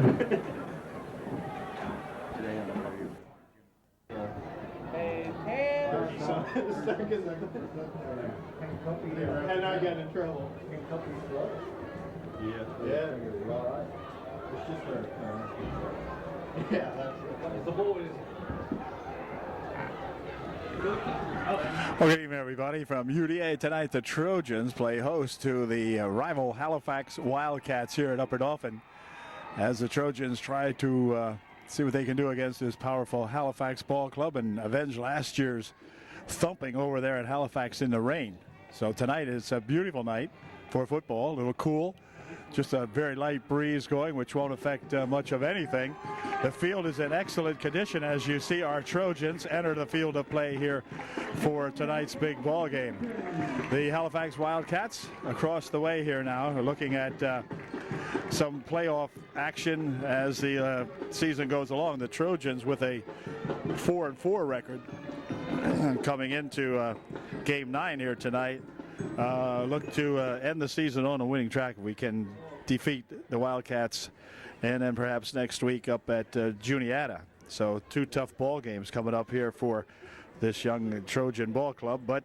And I got in trouble. Yeah. Yeah. It's just yeah, that's the boys. Well, good evening, everybody. From UDA tonight, the Trojans play host to the rival Halifax Wildcats here at Upper Dauphin, as the Trojans try to see what they can do against this powerful Halifax ball club and avenge last year's thumping over there at Halifax in the rain. So tonight is a beautiful night for football, a little cool. Just a very light breeze going, which won't affect much of anything. The field is in excellent condition as you see our Trojans enter the field of play here for tonight's big ball game. The Halifax Wildcats across the way here now are looking at some playoff action as the season goes along. The Trojans with a 4-4 record coming into game 9 here tonight. Look to end the season on a winning track if we can defeat the Wildcats, and then perhaps next week up at Juniata. So 2 tough ball games coming up here for this young Trojan ball club, but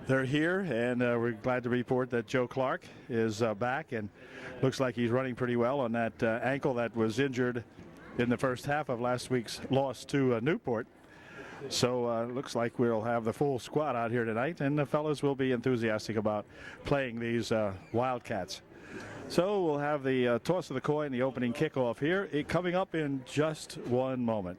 they're here, and we're glad to report that Joe Clark is back and looks like he's running pretty well on that ankle that was injured in the first half of last week's loss to Newport. So looks like we'll have the full squad out here tonight, and the fellas will be enthusiastic about playing these Wildcats. So we'll have the toss of the coin, the opening kickoff here, coming up in just one moment.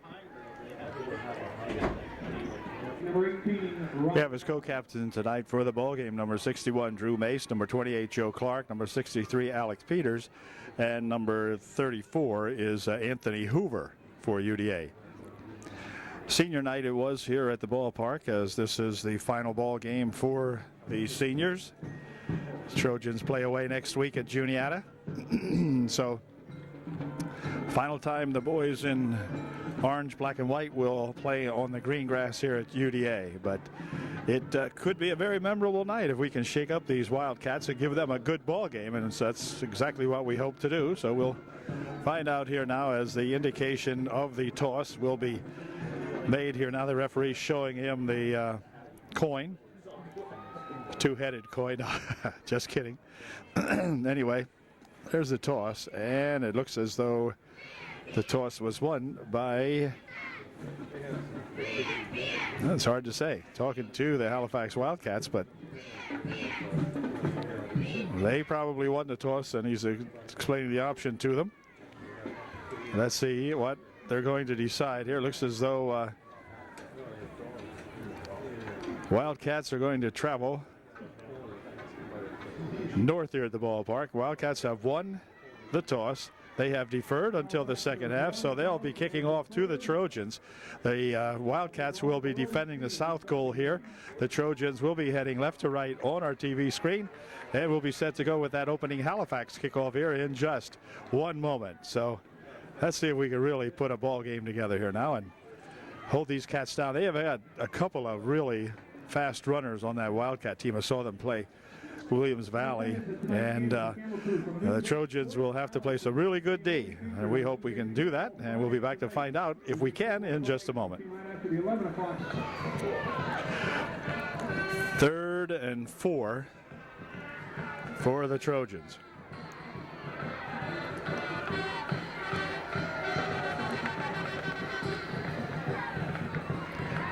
We have as co-captain tonight for the ball game number 61 Drew Mace, number 28 Joe Clark, number 63 Alex Peters, and number 34 is Anthony Hoover for UDA. Senior night it was here at the ballpark, as this is the final ball game for the seniors. Trojans play away next week at Juniata. So final time the boys in orange, black, and white will play on the green grass here at UDA. But it could be a very memorable night if we can shake up these Wildcats and give them a good ball game, and that's exactly what we hope to do. So we'll find out here now as the indication of the toss will be made here. Now the referee showing him the coin, two-headed coin. Just kidding. Anyway, there's the toss, and it looks as though the toss was won by, it's hard to say, talking to the Halifax Wildcats, but they probably won the toss, and he's explaining the option to them. Let's see what they're going to decide here. Looks as though Wildcats are going to travel north here at the ballpark. Wildcats have won the toss. They have deferred until the second half, so they'll be kicking off to the Trojans. The Wildcats will be defending the south goal here. The Trojans will be heading left to right on our TV screen, and we'll be set to go with that opening Halifax kickoff here in just one moment. So let's see if we can really put a ball game together here now and hold these Cats down. They have had a couple of really fast runners on that Wildcat team. I saw them play Williams Valley, and the Trojans will have to place a really good D, and we hope we can do that, and we'll be back to find out if we can in just a moment. 3rd and 4 for the Trojans.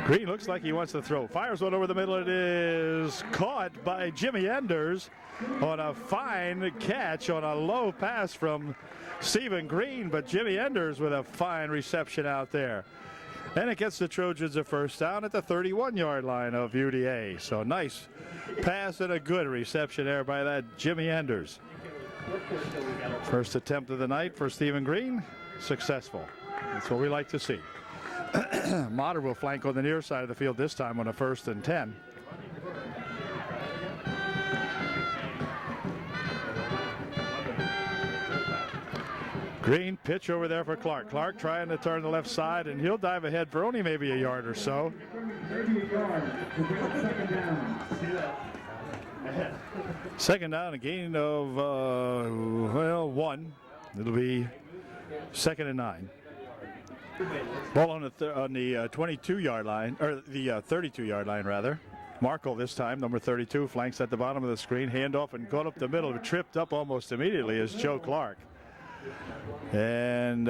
Green looks like he wants to throw. Fires one over the middle. It is caught by Jimmy Enders on a fine catch on a low pass from Stephen Green, but Jimmy Enders with a fine reception out there. And it gets the Trojans a first down at the 31-yard line of UDA. So nice pass and a good reception there by that Jimmy Enders. First attempt of the night for Stephen Green, successful. That's what we like to see. Motter will flank on the near side of the field this time on a 1st and 10. Green pitch over there for Clark. Clark trying to turn the left side, and he'll dive ahead for only maybe a yard or so. Second down, a gain of, 1. It'll be 2nd and 9. Ball on the 22-yard line, or the 32-yard line rather. Markle this time, number 32, flanks at the bottom of the screen. Handoff and caught up the middle, tripped up almost immediately is Joe Clark. And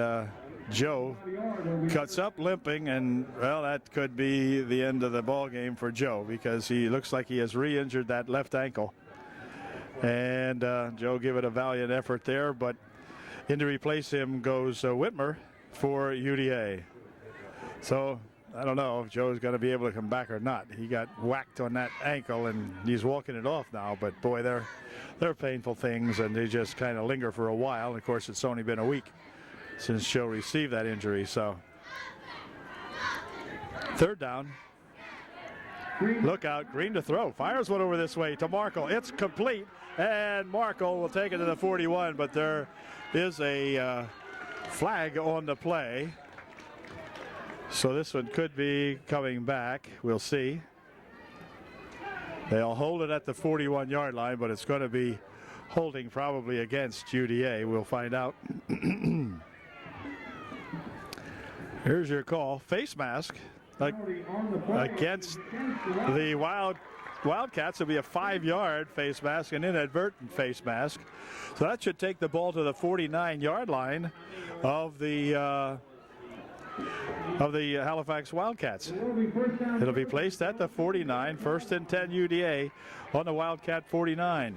Joe cuts up limping, and well, that could be the end of the ball game for Joe, because he looks like he has re-injured that left ankle. And Joe give it a valiant effort there, but in to replace him goes Whitmer for UDA. So I don't know if Joe's going to be able to come back or not. He got whacked on that ankle and he's walking it off now, but boy, they're painful things, and they just kind of linger for a while. And of course, it's only been a week since Joe received that injury. So 3rd down. Look out, Green to throw. Fires one over this way to Markle. It's complete, and Markle will take it to the 41, but there is a flag on the play. So this one could be coming back. We'll see. They'll hold it at the 41-yard line, but it's going to be holding probably against UDA. We'll find out. Here's your call. Face mask against the Wildcats. It'll be a 5-yard face mask, an inadvertent face mask. So that should take the ball to the 49-yard line of the Halifax Wildcats. It'll be placed at the 49, 1st and 10 UDA on the Wildcat 49.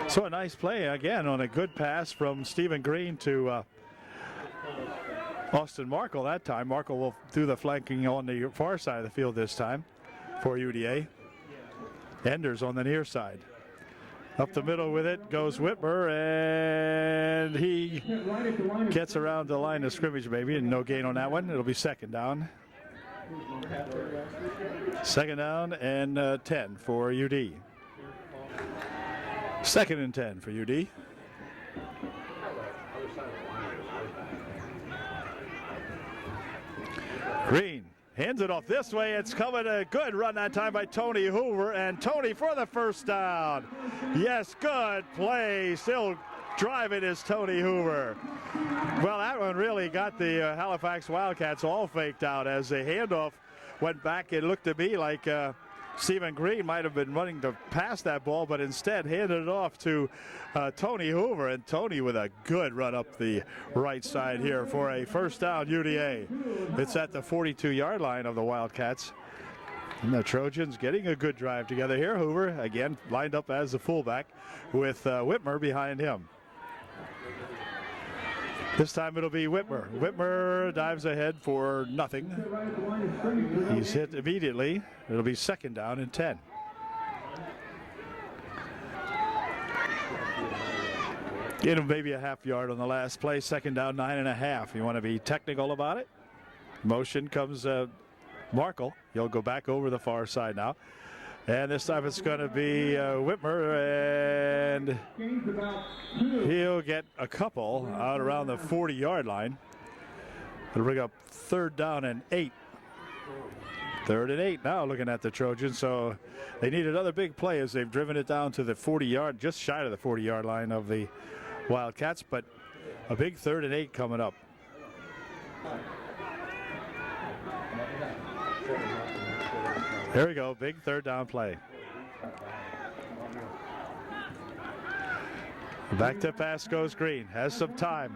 So a nice play again on a good pass from Stephen Green to Austin Markle that time. Markle will do the flanking on the far side of the field this time for UDA. Enders on the near side. Up the middle with it goes Whitmer, and he gets around the line of scrimmage maybe, and no gain on that one. It'll be 2nd down. 2nd down and 10 for UD. 2nd and 10 for UD. Green hands it off this way. It's coming, a good run that time by Tony Hoover, and Tony for the 1st down. Yes, good play. Still driving is Tony Hoover. Well, that one really got the Halifax Wildcats all faked out as the handoff went back. It looked to me like Stephen Green might have been running to pass that ball, but instead handed it off to Tony Hoover, and Tony with a good run up the right side here for a 1st down UDA. It's at the 42-yard line of the Wildcats. And the Trojans getting a good drive together here. Hoover again lined up as the fullback with Whitmer behind him. This time it'll be Whitmer. Whitmer dives ahead for nothing. He's hit immediately. It'll be 2nd down and 10. Get him maybe a half yard on the last play. 2nd down, 9.5. You want to be technical about it. Motion comes Markle. He'll go back over the far side now. And this time it's going to be Whitmer, and he'll get a couple out around the 40-yard line. It'll bring up 3rd down and 8. 3rd and 8 now looking at the Trojans. So they need another big play as they've driven it down to the 40-yard, just shy of the 40-yard line of the Wildcats, but a big 3rd and 8 coming up. There we go, big 3rd down play. Back to pass goes Green, has some time.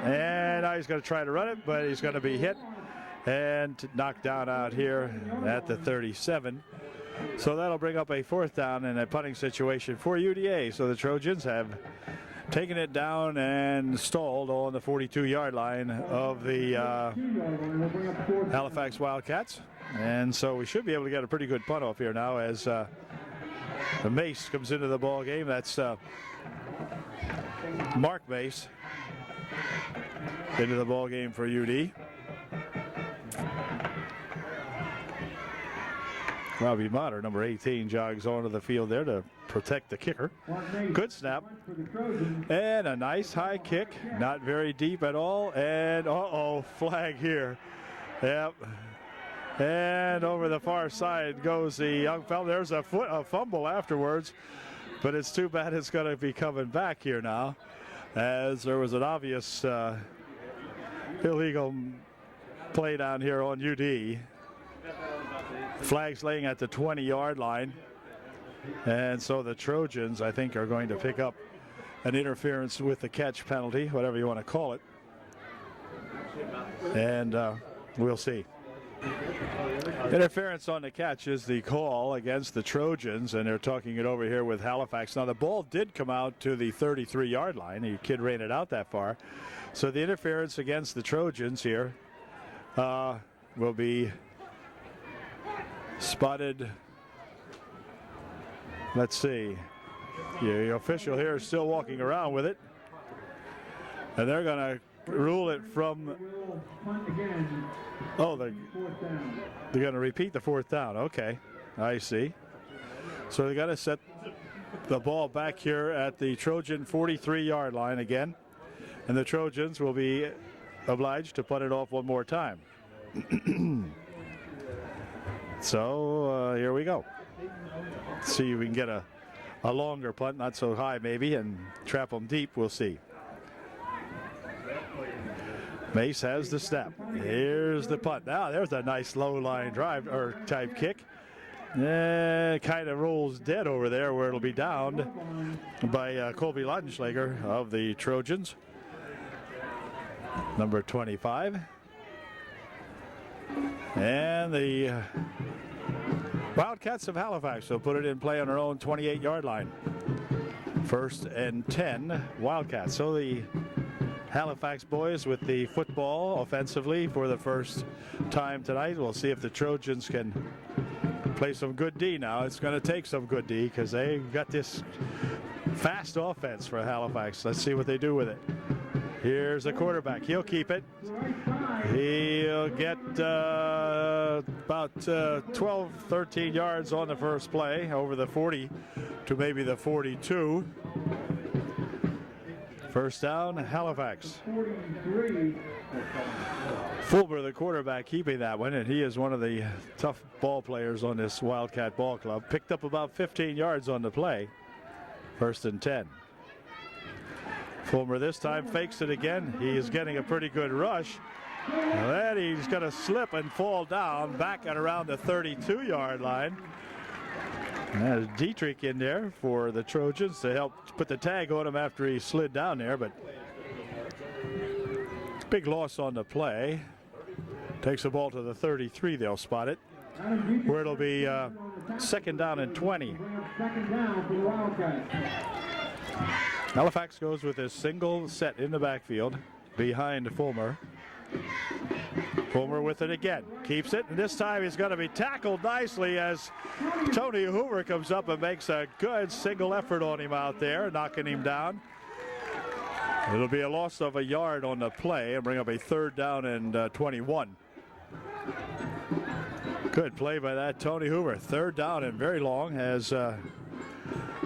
And now he's going to try to run it, but he's going to be hit and knocked down out here at the 37. So that'll bring up a 4th down and a punting situation for UDA. So the Trojans have taken it down and stalled on the 42-yard line of the Halifax Wildcats. And so we should be able to get a pretty good punt off here now as the Mace comes into the ball game. That's Mark Mace into the ball game for UD. Robbie Motter, number 18, jogs onto the field there to protect the kicker. Good snap. And a nice high kick. Not very deep at all. And flag here. Yep. And over the far side goes the young fella. There's a fumble afterwards, but it's too bad it's going to be coming back here now. as there was an obvious illegal play down here on UD. Flags laying at the 20-yard line. And so the Trojans, I think, are going to pick up an interference with the catch penalty, whatever you want to call it. And we'll see. Interference on the catch is the call against the Trojans, and they're talking it over here with Halifax. Now, the ball did come out to the 33-yard line. The kid ran it out that far. So the interference against the Trojans here will be spotted. Let's see. The official here is still walking around with it. And they're going to rule it from. Oh, they're going to repeat the fourth down. Okay, I see. So they got to set the ball back here at the Trojan 43-yard line again. And the Trojans will be obliged to punt it off one more time. So here we go. See if we can get a longer punt, not so high maybe, and trap them deep. We'll see. Mace has the snap. Here's the punt. Now there's a nice low line drive or type kick. Kind of rolls dead over there where it'll be downed by Colby Lautenschlager of the Trojans. Number 25. And the Wildcats of Halifax will put it in play on their own 28-yard line. 1st and 10 Wildcats. So the Halifax boys with the football offensively for the first time tonight. We'll see if the Trojans can play some good D now. It's going to take some good D because they got this fast offense for Halifax. Let's see what they do with it. Here's the quarterback. He'll keep it. He'll get about 12, 13 yards on the first play, over the 40 to maybe the 42. First down, Halifax. Fulmer, the quarterback, keeping that one, and he is one of the tough ball players on this Wildcat ball club. Picked up about 15 yards on the play. 1st and 10. Fulmer this time fakes it again. He is getting a pretty good rush. Then he's going to slip and fall down back at around the 32-yard line. There's Dietrich in there for the Trojans to help put the tag on him after he slid down there, but big loss on the play. Takes the ball to the 33, they'll spot it, where it'll be 2nd down and 20. Halifax goes with a single set in the backfield behind Fulmer. Fulmer with it again, keeps it, and this time he's going to be tackled nicely as Tony Hoover comes up and makes a good single effort on him out there, knocking him down. It'll be a loss of a yard on the play and bring up a 3rd down and 21. Good play by that Tony Hoover. 3rd down and very long as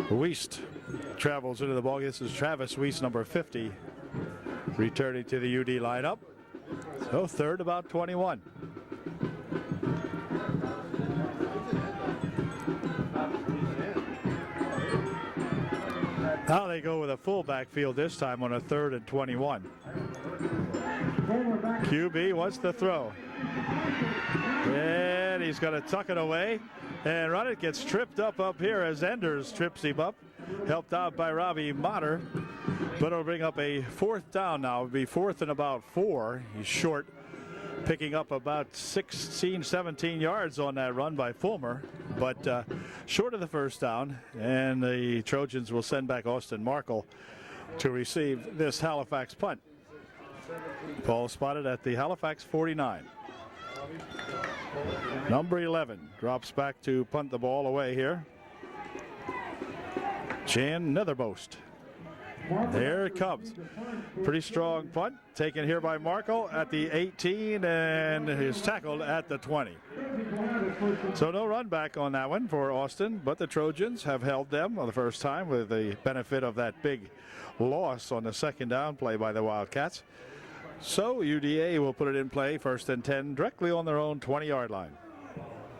Wiest travels into the ball. This is Travis Wiest, number 50, returning to the UD lineup. So 3rd, about 21. Now they go with a full backfield this time on a 3rd and 21. QB wants to throw. And he's going to tuck it away and run it. Gets tripped up here as Enders trips him up. Helped out by Robbie Motter. But it'll bring up a 4th down now. It'll be 4th and about 4. He's short, picking up about 16, 17 yards on that run by Fulmer, but short of the 1st down. And the Trojans will send back Austin Markle to receive this Halifax punt. Ball spotted at the Halifax 49. Number 11 drops back to punt the ball away here. Jan Netherbost. There it comes. Pretty strong punt taken here by Markle at the 18, and is tackled at the 20. So no run back on that one for Austin, but the Trojans have held them for the first time with the benefit of that big loss on the 2nd down play by the Wildcats. So UDA will put it in play, 1st and 10, directly on their own 20-yard line.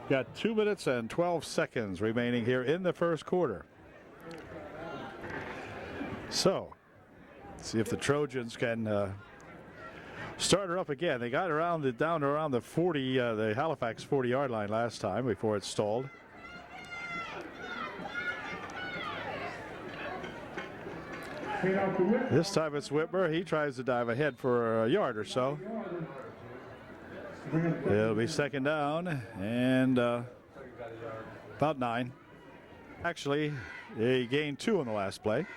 Got 2 minutes and 12 seconds remaining here in the 1st quarter. So See if the Trojans can start her up again. They got around down around the 40, the Halifax 40-yard line last time before it stalled. This time it's Whitmer. He tries to dive ahead for a yard or so. It'll be second down and about 9. Actually, they gained 2 on the last play.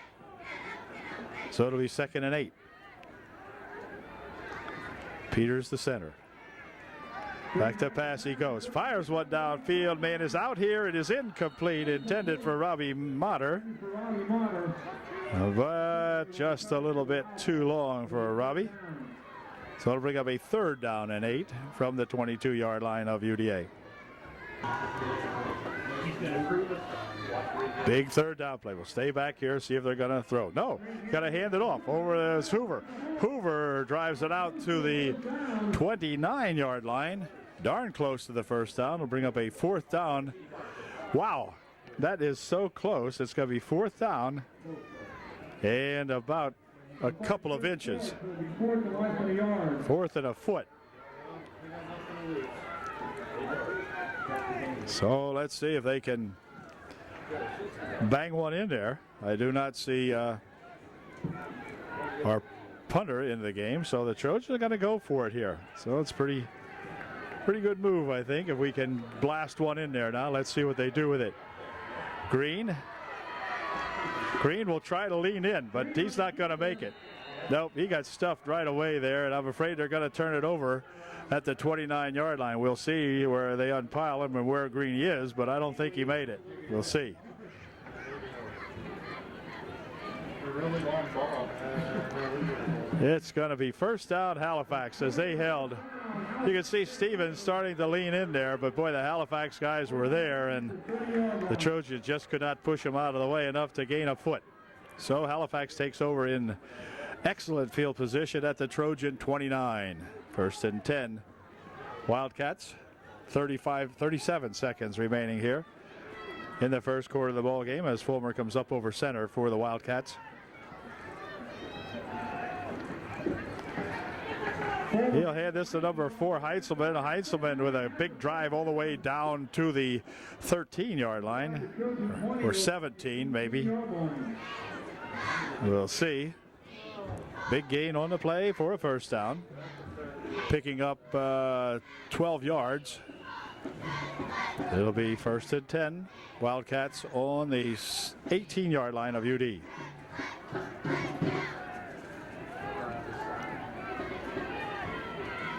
So it'll be 2nd and 8. Peters the center. Back to pass he goes. Fires one downfield. Man is out here. It is incomplete. Intended for Robbie Motter. But just a little bit too long for Robbie. So it'll bring up a 3rd down and 8 from the 22-yard line of UDA. Big 3rd down play. We'll stay back here, see if they're going to throw. No, got to hand it off. Over is Hoover. Hoover drives it out to the 29-yard line. Darn close to the 1st down. Will bring up a 4th down. Wow, that is so close. It's going to be 4th down and about a couple of inches. 4th and a foot. So let's see if they can bang one in there. I do not see our punter in the game, so the Trojans are going to go for it here. So it's pretty good move, I think, if we can blast one in there. Now let's see what they do with it. Green will try to lean in, but he's not going to make it. Nope, he got stuffed right away there, and I'm afraid they're going to turn it over at the 29-yard line. We'll see where they unpile him and where Green is, but I don't think he made it. We'll see. Really long ball. It's going to be 1st down Halifax as they held. You can see Stevens starting to lean in there, but boy, the Halifax guys were there, and the Trojans just could not push them out of the way enough to gain a foot. So Halifax takes over in excellent field position at the Trojan 29. 1st and 10. Wildcats, 37 seconds remaining here in the 1st quarter of the ball game as Fulmer comes up over center for the Wildcats. He'll hand this to number 4, Heintzelman. Heintzelman with a big drive all the way down to the 13-yard line, or 17 maybe. We'll see. Big gain on the play for a 1st down. Picking up 12 yards. It'll be 1st and 10. Wildcats on the 18-yard line of UD.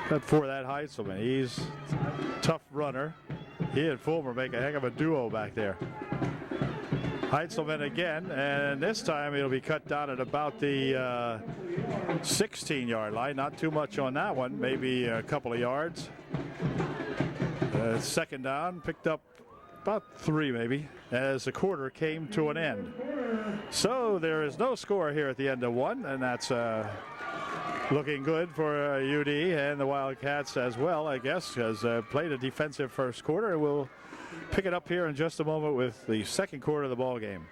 But for that Heintzelman, he's a tough runner. He and Fulmer make a heck of a duo back there. Heintzelman again, and this time it'll be cut down at about the 16-yard line. Not too much on that one, maybe a couple of yards. 2nd down, picked up about 3 maybe, as the quarter came to an end. So there is no score here at the end of 1, and that's looking good for UD and the Wildcats as well, I guess, has played a defensive 1st quarter. We'll pick it up here in just a moment with the 2nd quarter of the ball game.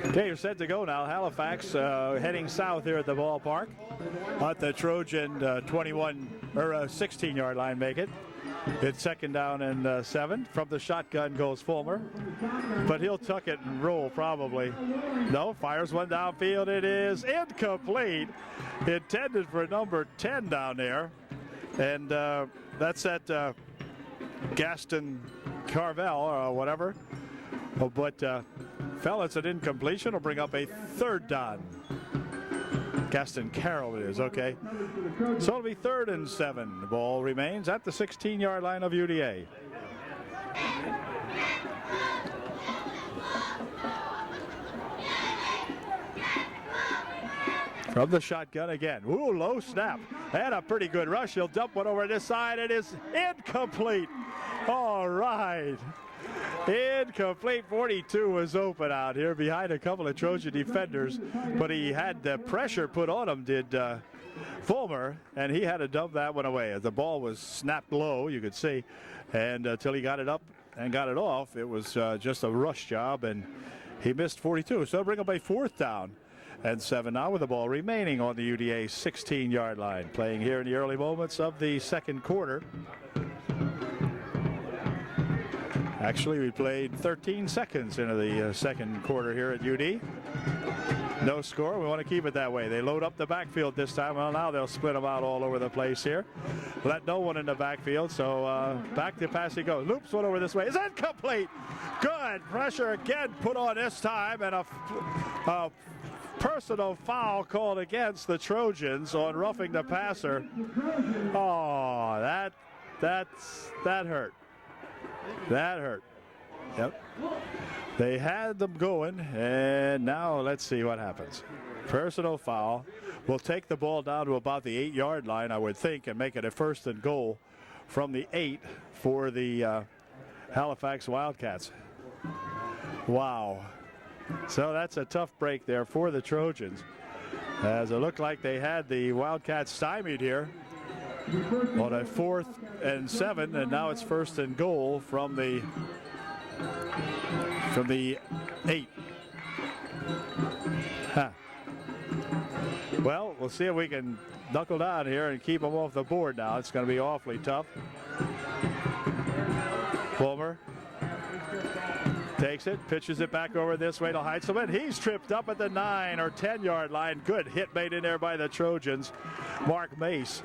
Okay, you're set to go now. Halifax heading south here at the ballpark. At the Trojan 16-yard line make it. It's 2nd down and 7. From the shotgun goes Fulmer, but he'll tuck it and roll probably. No, fires one downfield. It is incomplete. Intended for number 10 down there. And that's at Gaston Carvel or whatever. Oh, but fell, it's an incompletion. Will bring up a 3rd down. Gaston Carroll it is, okay. So it'll be 3rd and 7. The ball remains at the 16-yard line of UDA. From the shotgun again. Ooh, low snap. And a pretty good rush. He'll dump one over this side. It is incomplete. All right. Incomplete. 42 was open out here behind a couple of Trojan defenders, but he had the pressure put on him, did Fulmer, and he had to dump that one away. As the ball was snapped low, you could see, and until he got it up and got it off, it was just a rush job, and He missed 42, so bring up a 4th down and 7 now with the ball remaining on the UDA 16-yard line. Playing here in the early moments of the second quarter. Actually, we played 13 seconds into the second quarter here at UD. No score. We want to keep it that way. They load up the backfield this time. Well, now they'll split them out all over the place here. Let no one in the backfield. So back to pass he goes. Loops one over this way. Is that complete? Good. Pressure again put on this time. And a personal foul called against the Trojans on roughing the passer. Oh, that hurt. That hurt. Yep. They had them going, and now let's see what happens. Personal foul. We'll take the ball down to about the 8-yard line, I would think, and make it a 1st and goal from the 8 for the Halifax Wildcats. Wow. So that's a tough break there for the Trojans, as it looked like they had the Wildcats stymied here on a 4th and 7, and now it's 1st and goal from the 8. Huh. Well, we'll see if we can knuckle down here and keep them off the board now. It's going to be awfully tough. Fulmer takes it, pitches it back over this way to Heitzelman. He's tripped up at the 9 or 10-yard line. Good hit made in there by the Trojans. Mark Mace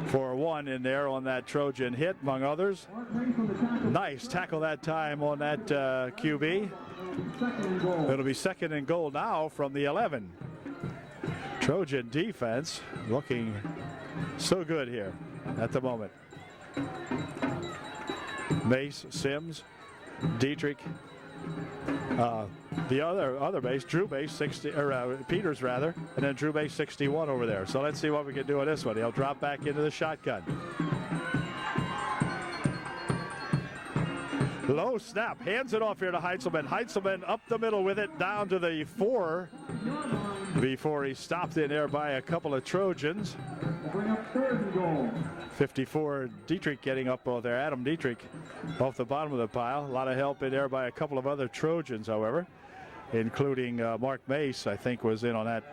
for 1 in there on that Trojan hit, among others. Nice tackle that time on that QB. It'll be 2nd and goal now from the 11. Trojan defense looking so good here at the moment. Mace, Sims, Dietrich, the other base, Drew Base 60, or Peters rather, and then Drew Base 61 over there. So let's see what we can do on this one. He'll drop back into the shotgun. Low snap, hands it off here to Heitzelman. Heitzelman up the middle with it down to the 4 before he stopped in there by a couple of Trojans. 54 Dietrich getting up there, Adam Dietrich off the bottom of the pile. A lot of help in there by a couple of other Trojans, however, including Mark Mace, I think, was in on that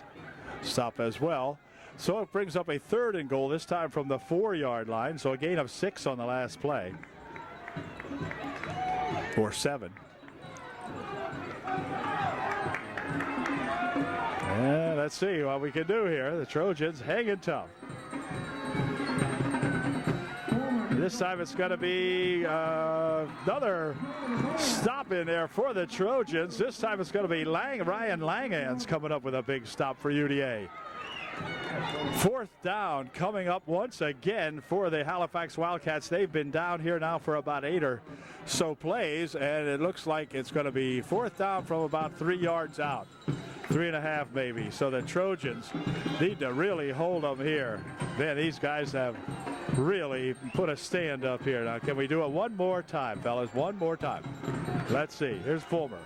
stop as well. So it brings up a 3rd and goal, this time from the 4-yard line. So a gain of 6 on the last play. Or 7. Yeah, let's see what we can do here. The Trojans hanging tough. This time it's going to be another stop in there for the Trojans. This time it's going to be Ryan Langans coming up with a big stop for UDA. 4th down coming up once again for the Halifax Wildcats. They've been down here now for about 8 or so plays, and it looks like it's going to be 4th down from about 3 yards out. 3.5 maybe. So the Trojans need to really hold them here. Man, these guys have really put a stand up here. Now, can we do it one more time, fellas? One more time. Let's see. Here's Fulmer.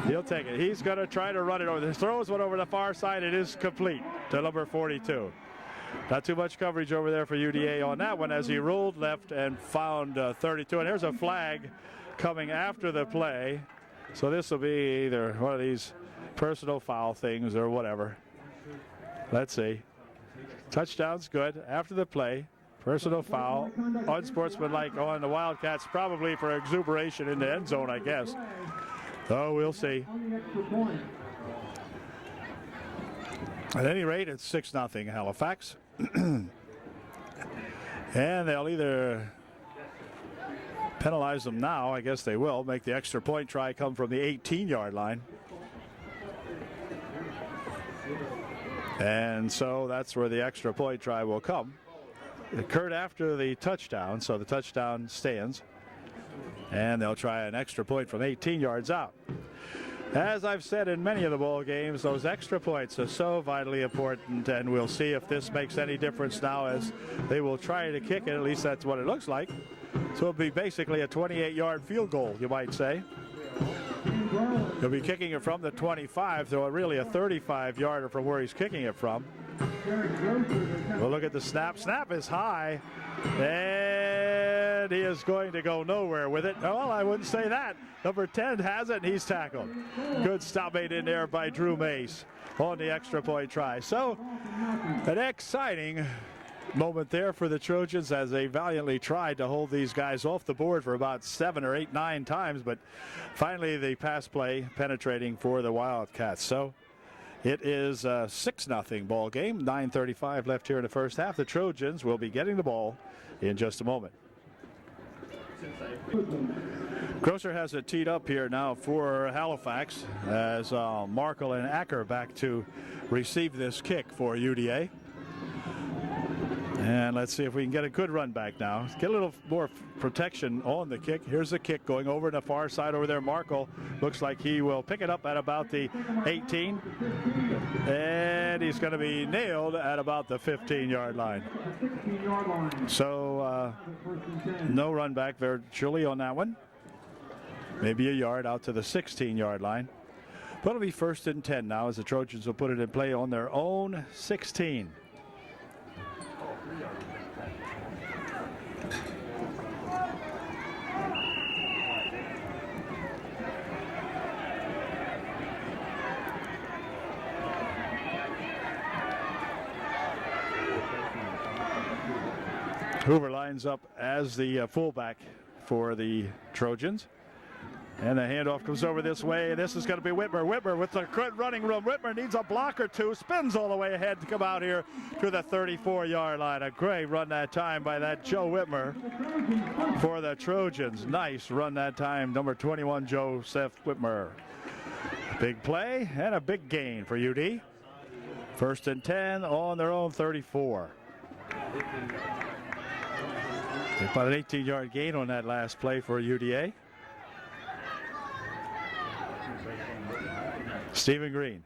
He'll take it. He's going to try to run it over. He throws one over the far side. It is complete to number 42. Not too much coverage over there for UDA on that one as he rolled left and found 32. And there's a flag coming after the play. So this will be either one of these personal foul things or whatever. Let's see. Touchdown's good after the play. Personal foul. Unsportsmanlike on the Wildcats, probably for exuberation in the end zone, I guess. So we'll see. At any rate, it's 6-0 Halifax. And they'll either penalize them now. I guess they will. Make the extra point try come from the 18-yard line. And so that's where the extra point try will come. It occurred after the touchdown, so the touchdown stands. And they'll try an extra point from 18 yards out. As I've said in many of the ball games, those extra points are so vitally important, and we'll see if this makes any difference now as they will try to kick it. At least that's what it looks like. So it'll be basically a 28-yard field goal, you might say. He'll be kicking it from the 25, though really a 35-yarder from where he's kicking it from. We'll look at the snap. Snap is high. And and he is going to go nowhere with it. Well, I wouldn't say that. Number 10 has it, and he's tackled. Good stop made in there by Drew Mace on the extra point try. So, an exciting moment there for the Trojans as they valiantly tried to hold these guys off the board for about 7 or 8, 9 times, but finally the pass play penetrating for the Wildcats. So it is a 6-0 ball game. 9:35 left here in the first half. The Trojans will be getting the ball in just a moment. Grosser has it teed up here now for Halifax as Markle and Acker back to receive this kick for UDA. And let's see if we can get a good run back now. Get a little more protection on the kick. Here's the kick going over to the far side over there. Markle looks like he will pick it up at about the 18. And he's going to be nailed at about the 15-yard line. So no run back virtually on that one. Maybe a yard out to the 16-yard line. But it'll be 1st and 10 now as the Trojans will put it in play on their own 16. Hoover lines up as the fullback for the Trojans. And the handoff comes over this way. This is going to be Whitmer. Whitmer with the good running room. Whitmer needs a block or two. Spins all the way ahead to come out here to the 34-yard line. A great run that time by that Joe Whitmer for the Trojans. Nice run that time. Number 21, Joseph Whitmer. Big play and a big gain for UD. 1st and 10 on their own 34. About an 18-yard gain on that last play for UDA. Stephen Green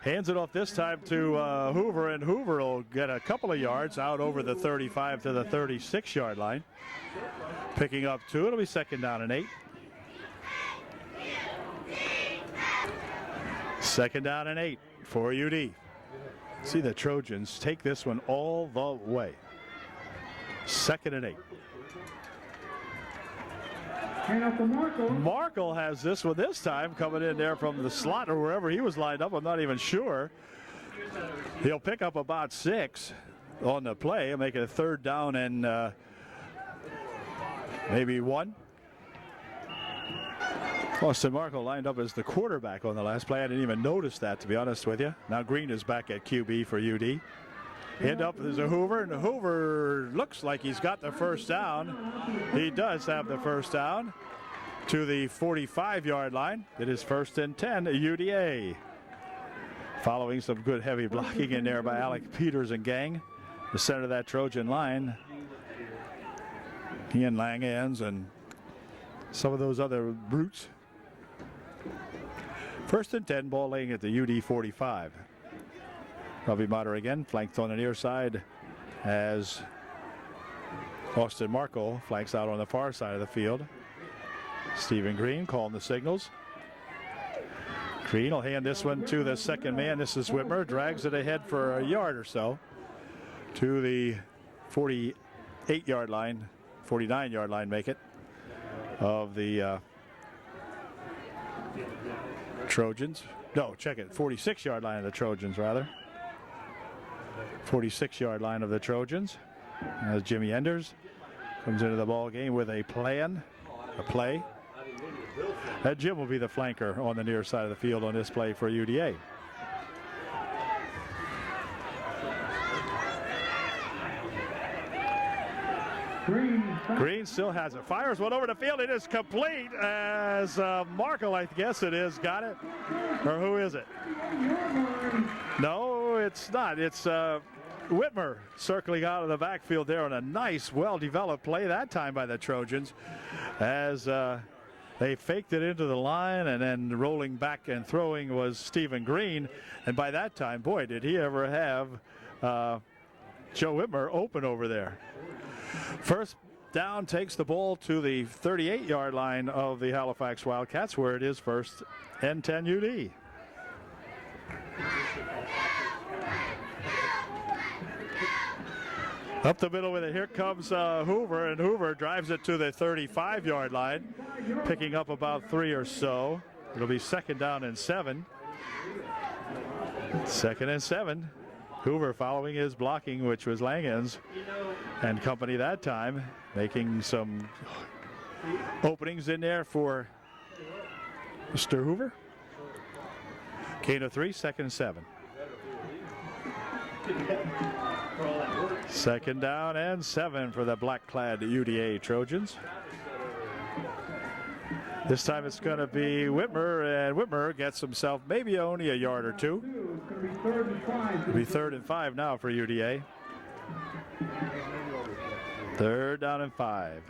hands it off this time to Hoover, and Hoover will get a couple of yards out over the 35 to the 36-yard line. Picking up 2. It'll be 2nd down and 8. 2nd down and 8 for UD. See the Trojans take this one all the way. 2nd and 8. Markle has this one this time, coming in there from the slot or wherever he was lined up. I'm not even sure. He'll pick up about 6 on the play and make it a 3rd down and maybe 1. Austin Markle lined up as the quarterback on the last play. I didn't even notice that, to be honest with you. Now Green is back at QB for UD. End up as a Hoover, and Hoover looks like he's got the 1st down. He does have the 1st down to the 45-yard line. It is 1st and 10, UDA. Following some good heavy blocking in there by Alec Peters and gang. The center of that Trojan line. Ian Langhans and some of those other brutes. 1st and 10, ball laying at the UD 45. Robbie Motter again, flanked on the near side as Austin Markle flanks out on the far side of the field. Stephen Green calling the signals. Green will hand this one to the 2nd man. This is Whitmer. Drags it ahead for a yard or so to the 48-yard line, 49-yard line, make it, of the Trojans. No, check it, 46-yard line of the Trojans, rather. 46-yard line of the Trojans as Jimmy Enders comes into the ball game with a play. That Jim will be the flanker on the near side of the field on this play for UDA. Green still has it. Fires one over the field. It is complete as Markle, I guess it is, got it. Or who is it? No, it's not. It's Whitmer circling out of the backfield there on a nice, well-developed play that time by the Trojans as they faked it into the line, and then rolling back and throwing was Stephen Green. And by that time, boy, did he ever have Joe Whitmer open over there. 1st down takes the ball to the 38-yard line of the Halifax Wildcats, where it is 1st and 10 UD. Up the middle with it. Here comes Hoover, and Hoover drives it to the 35-yard line, picking up about 3 or so. It'll be 2nd down and 7. 2nd and 7. Hoover following his blocking, which was Langens and company that time, making some openings in there for Mr. Hoover. Gain of 3, 2nd and 7. 2nd down and 7 for the black-clad UDA Trojans. This time it's going to be Whitmer, and Whitmer gets himself maybe only a yard or two. It'll be 3rd and 5 now for UDA. 3rd down and 5.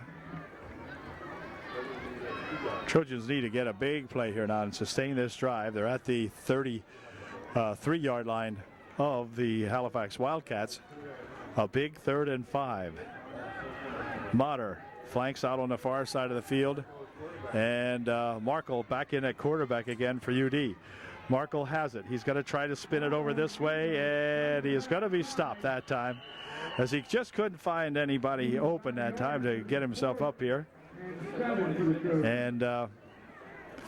Trojans need to get a big play here now and sustain this drive. They're at the 33-yard line of the Halifax Wildcats. A big 3rd and 5. Motter flanks out on the far side of the field. And Markle back in at quarterback again for UD. Markle has it. He's going to try to spin it over this way, and he is going to be stopped that time, as he just couldn't find anybody open that time to get himself up here. And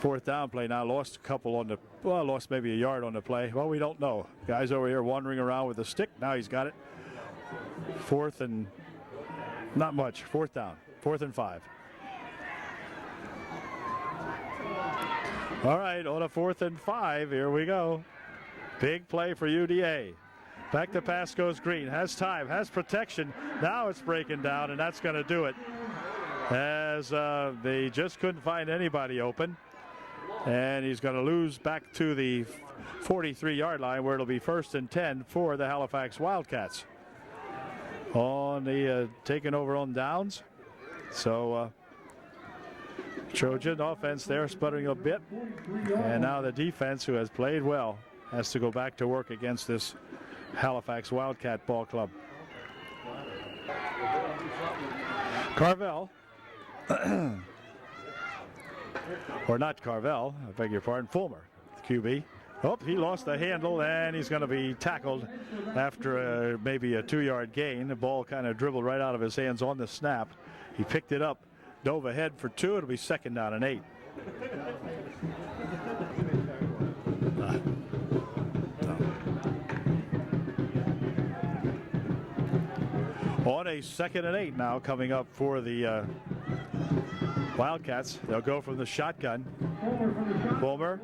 4th down play now. Lost a couple on the, well, lost maybe a yard on the play. Well, we don't know. Guys over here wandering around with a stick. Now he's got it. 4th and not much. 4th down. 4th and 5. All right, on a 4th and 5, here we go. Big play for UDA. Back to pass goes Green. Has time, has protection. Now it's breaking down, and that's going to do it. As they just couldn't find anybody open. And he's going to lose back to the 43-yard line, where it'll be 1st and 10 for the Halifax Wildcats. On the taking over on downs. So Trojan offense there sputtering a bit, and now the defense, who has played well, has to go back to work against this Halifax Wildcat ball club. Carvel, or not Carvel, I beg your pardon, Fulmer, QB. Oh, he lost the handle, and he's going to be tackled after maybe a 2-yard gain. The ball kind of dribbled right out of his hands on the snap. He picked it up, dove ahead for 2. It'll be 2nd down and 8. On a 2nd and 8 now coming up for the Wildcats. They'll go from the shotgun. Fulmer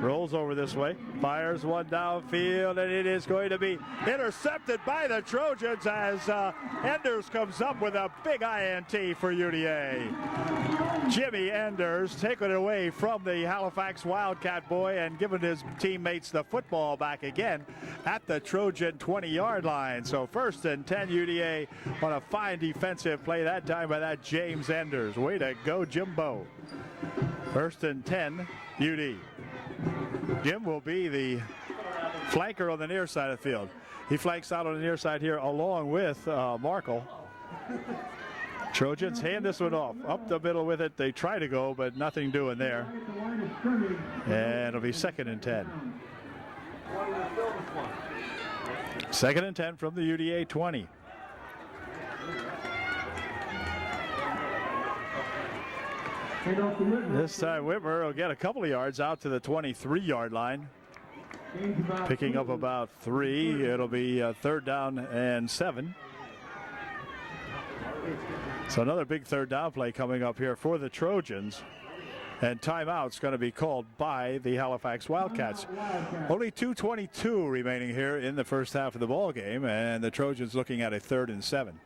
rolls over this way, fires one downfield, and it is going to be intercepted by the Trojans as Enders comes up with a big INT for UDA. Jimmy Enders taking it away from the Halifax Wildcat boy and giving his teammates the football back again at the Trojan 20-yard line. So 1st and 10 UDA on a fine defensive play that time by that James Enders. Way to go, Jimbo. 1st and 10 UD. Jim will be the flanker on the near side of the field. He flanks out on the near side here along with Markle. Trojans hand this one off. Up the middle with it. They try to go, but nothing doing there. And it'll be 2nd and 10. 2nd and 10 from the UDA 20. This time Whitmer will get a couple of yards out to the 23-yard line. Picking up about 3. It'll be 3rd down and 7. So another big 3rd down play coming up here for the Trojans. And timeout's going to be called by the Halifax Wildcats. Only 2:22 remaining here in the first half of the ball game, and the Trojans looking at a 3rd and 7.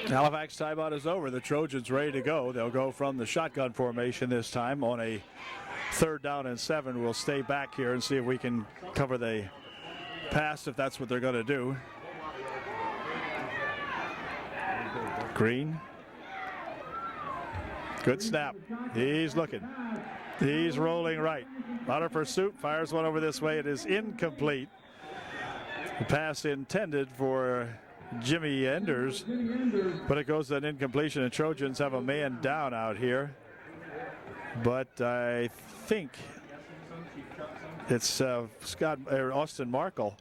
Halifax timeout is over. The Trojans ready to go. They'll go from the shotgun formation this time on a 3rd down and 7. We'll stay back here and see if we can cover the pass, if that's what they're going to do. Green. Good snap. He's looking. He's rolling right. Out of pursuit. Fires one over this way. It is incomplete. The pass intended for Jimmy Enders, but it goes to an incompletion, and Trojans have a man down out here. But I think It's Austin Markle.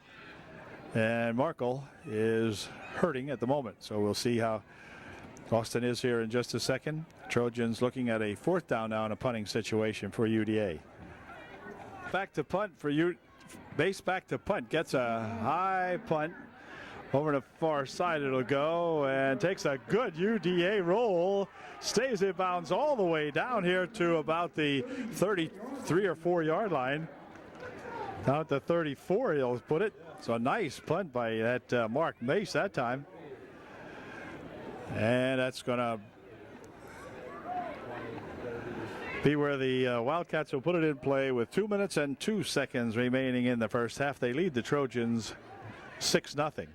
And Markle is hurting at the moment. So we'll see how Austin is here in just a second. Trojans looking at a 4th down now in a punting situation for UDA. Back to punt for base back to punt. Gets a high punt. Over the far side it'll go and takes a good UDA roll. Stays in bounds all the way down here to about the 33 or 4 yard line. Down at the 34 he'll put it. So a nice punt by that Mark Mace that time. And that's going to be where the Wildcats will put it in play with 2 minutes and 2 seconds remaining in the first half. They lead the Trojans 6-0.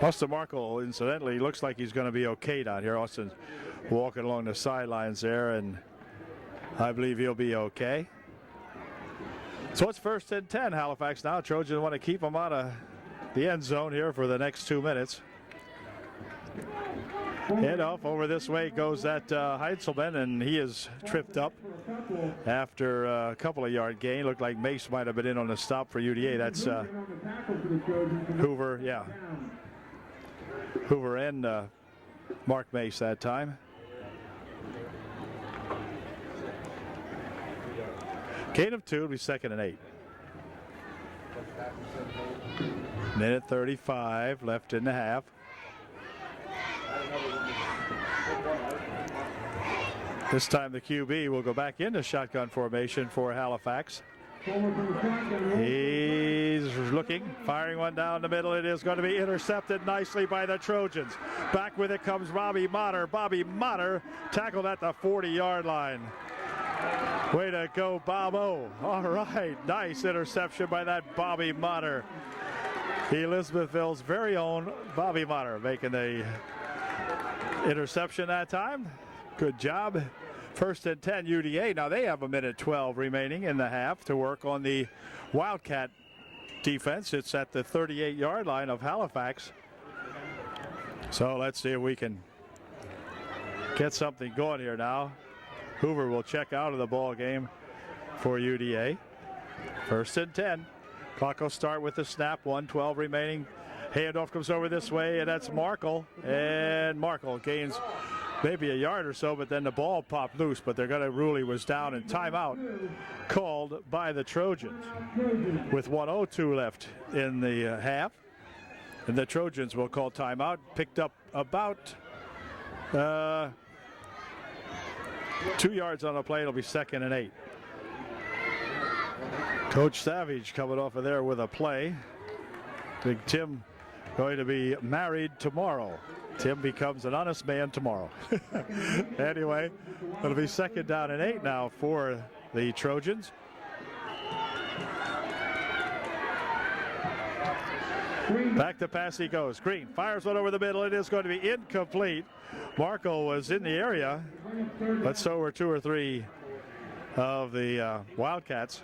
Austin Markle, incidentally, looks like he's going to be okay down here. Austin's walking along the sidelines there, and I believe he'll be okay. So it's 1st and 10, Halifax now. Trojans want to keep him out of the end zone here for the next 2 minutes. Head off over this way goes that Heitzelman, and he is tripped up after a couple of yard gain. Looked like Mace might have been in on the stop for UDA. That's Hoover, yeah. Hoover and Mark Mace that time. Gain of 2 will be 2nd and 8. Minute 35 left in the half. This time the QB will go back into shotgun formation for Halifax. He's looking, firing one down the middle. It is going to be intercepted nicely by the Trojans. Back with it comes Bobby Motter. Bobby Motter tackled at the 40-yard line. Way to go, Bobo. All right, nice interception by that Bobby Motter. Elizabethville's very own Bobby Motter making the interception that time. Good job. 1st and 10 UDA. Now they have a minute 12 remaining in the half to work on the Wildcat defense. It's at the 38-yard line of Halifax. So let's see if we can get something going here now. Hoover will check out of the ball game for UDA. 1st and 10. Clock will start with the snap. 1:12 remaining. Handoff comes over this way, and that's Markle. And Markle gains maybe a yard or so, but then the ball popped loose. But they're going to rule he was down, and timeout called by the Trojans with 1:02 left in the half. And the Trojans will call timeout. Picked up about 2 yards on the play. It'll be 2nd and 8. Coach Savage coming off of there with a play. Big Tim going to be married tomorrow. Tim becomes an honest man tomorrow. Anyway, it'll be 2nd down and 8 now for the Trojans. Back to pass he goes. Green fires one over the middle. It is going to be incomplete. Marco was in the area, but so were 2 or 3 of the Wildcats.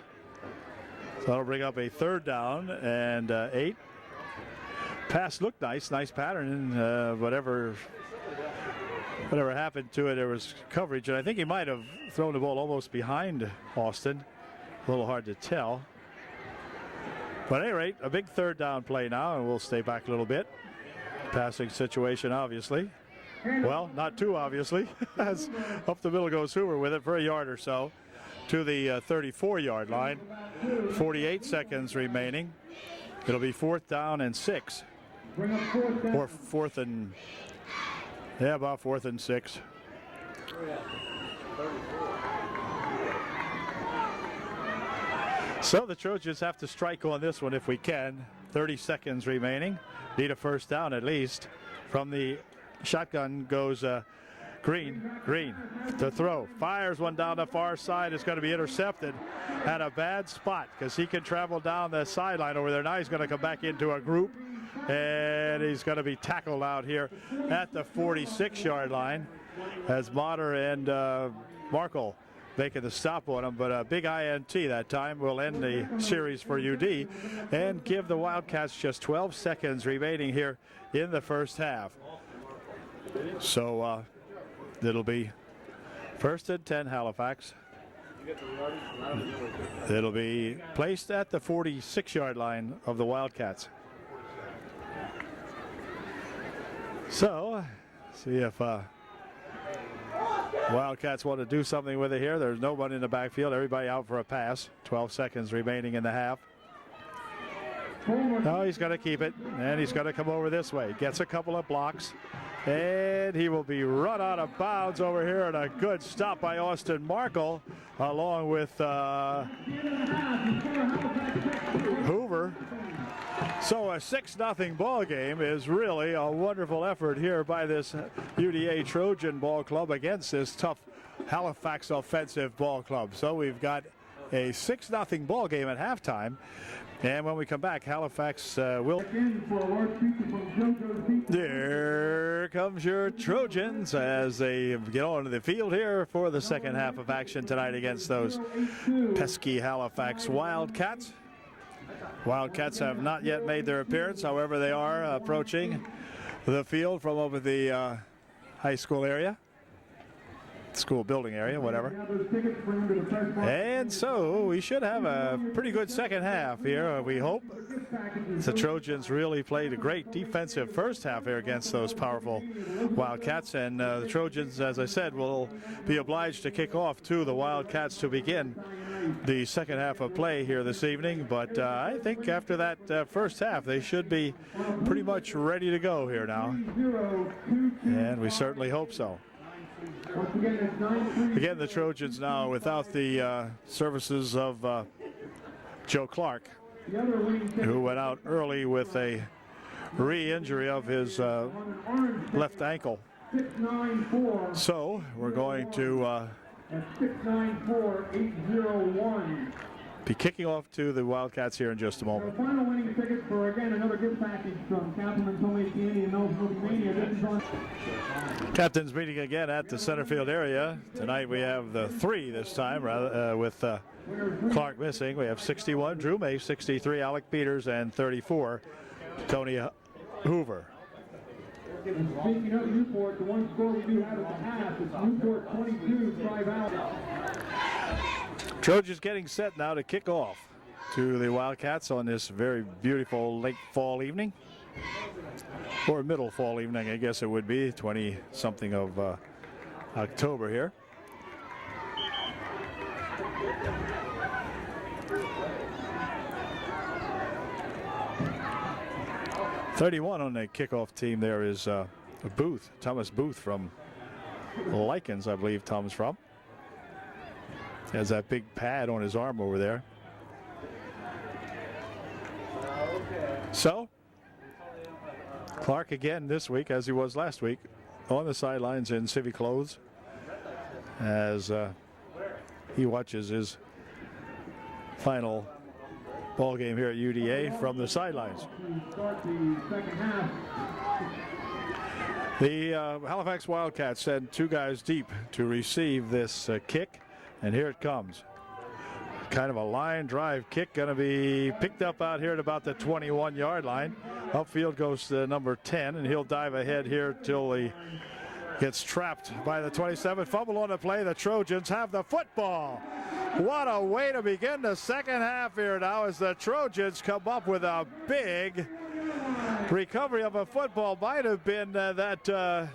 So that'll bring up a 3rd down and 8. Pass looked nice pattern, and whatever happened to it, there was coverage, and I think he might have thrown the ball almost behind Austin. A little hard to tell. But at any rate, a big 3rd down play now, and we'll stay back a little bit. Passing situation, obviously. Well, not too obviously, as up the middle goes Hoover with it for a yard or so to the 34-yard line. 48 seconds remaining. It'll be 4th down and 6. Or 4th and, yeah, about 4th and 6. So the Trojans have to strike on this one if we can. 30 seconds remaining. Need a 1st down at least. From the shotgun goes Green to throw. Fires one down the far side. It's going to be intercepted at a bad spot because he can travel down the sideline over there. Now he's going to come back into a group, and he's going to be tackled out here at the 46-yard line as Motter and Markle making the stop on him. But a big INT that time will end the series for UD and give the Wildcats just 12 seconds remaining here in the first half. So it'll be 1st and 10 Halifax. It'll be placed at the 46-yard line of the Wildcats. So, see if Wildcats want to do something with it here. There's no one in the backfield. Everybody out for a pass. 12 seconds remaining in the half. No, he's going to keep it, and he's going to come over this way. Gets a couple of blocks, and he will be run out of bounds over here, and a good stop by Austin Markle, along with Hoover. So a 6-0 ball game is really a wonderful effort here by this UDA Trojan ball club against this tough Halifax offensive ball club. So we've got a 6-0 ball game at halftime. And when we come back, Halifax will... There comes your Trojans as they get onto the field here for the second half of action tonight against those pesky Halifax Wildcats. Wildcats have not yet made their appearance. However, they are approaching the field from over the high school area. School building area, whatever. And so we should have a pretty good second half here, we hope. The Trojans really played a great defensive first half here against those powerful Wildcats, and the Trojans, as I said, will be obliged to kick off to the Wildcats to begin the second half of play here this evening. But I think after that first half, they should be pretty much ready to go here now, and we certainly hope so. Again, the Trojans now without the services of Joe Clark, who went out early with a re-injury of his left ankle. So we're going to be kicking off to the Wildcats here in just a moment. Final winning ticket for, again, another gift package from Councilman Tony Candy and Mel's Movie Mania. This is on. Captains meeting again at the center field area. Tonight we have the 3 this time, with Clark missing. We have 61, Drew May, 63, Alec Peters, and 34, Tony Hoover. And speaking of Newport, the one score we do have at the half is Newport 22, Tri-Valley. Trojans getting set now to kick off to the Wildcats on this very beautiful late fall evening, or middle fall evening, I guess it would be, 20-something of October here. .31 on the kickoff team there is Booth, Thomas Booth from Lycans, I believe Tom's from. Has that big pad on his arm over there. So, Clark again this week, as he was last week, on the sidelines in civvy clothes, as he watches his final ball game here at UDA from the sidelines. The Halifax Wildcats send 2 guys deep to receive this kick. And here it comes. Kind of a line drive kick, going to be picked up out here at about the 21-yard line. Upfield goes to number 10, and he'll dive ahead here till he gets trapped by the 27. Fumble on the play. The Trojans have the football. What a way to begin the second half here now as the Trojans come up with a big recovery of a football. Might have been that